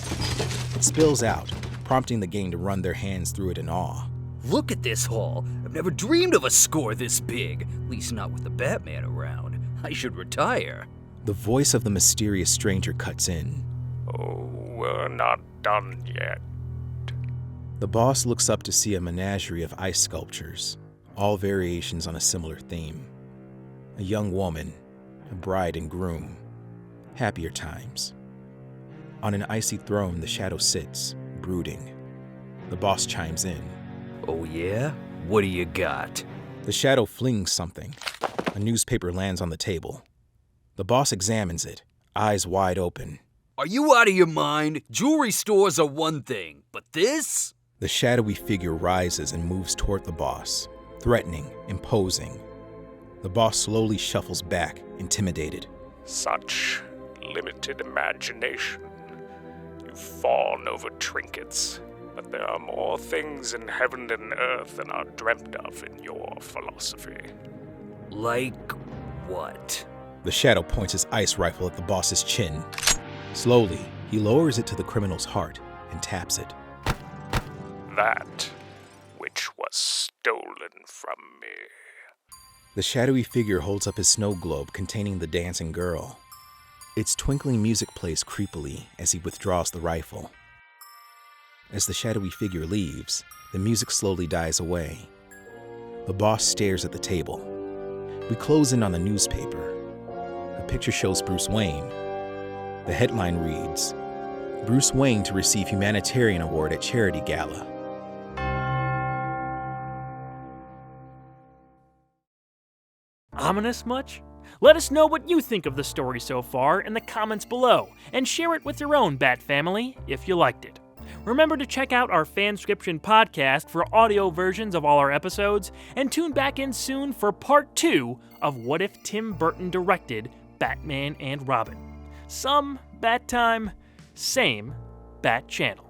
It spills out, prompting the gang to run their hands through it in awe. Look at this haul. I've never dreamed of a score this big. At least not with the Batman around. I should retire. The voice of the mysterious stranger cuts in. Oh, we're not done yet. The boss looks up to see a menagerie of ice sculptures, all variations on a similar theme. A young woman, a bride and groom, happier times. On an icy throne, the shadow sits, brooding. The boss chimes in. Oh yeah? What do you got? The shadow flings something. A newspaper lands on the table. The boss examines it, eyes wide open. Are you out of your mind? Jewelry stores are one thing, but this? The shadowy figure rises and moves toward the boss, threatening, imposing. The boss slowly shuffles back, intimidated. Such limited imagination. You fawn over trinkets, but there are more things in heaven and earth than are dreamt of in your philosophy. Like what? The shadow points his ice rifle at the boss's chin. Slowly, he lowers it to the criminal's heart and taps it. That which was stolen from me. The shadowy figure holds up his snow globe containing the dancing girl. Its twinkling music plays creepily as he withdraws the rifle. As the shadowy figure leaves, the music slowly dies away. The boss stares at the table. We close in on the newspaper. A picture shows Bruce Wayne. The headline reads, Bruce Wayne to receive humanitarian award at charity gala. Ominous much? Let us know what you think of the story so far in the comments below, and share it with your own Bat family if you liked it. Remember to check out our FanScription podcast for audio versions of all our episodes, and tune back in soon for part 2 of What If Tim Burton Directed Batman and Robin. Some Bat time, same Bat channel.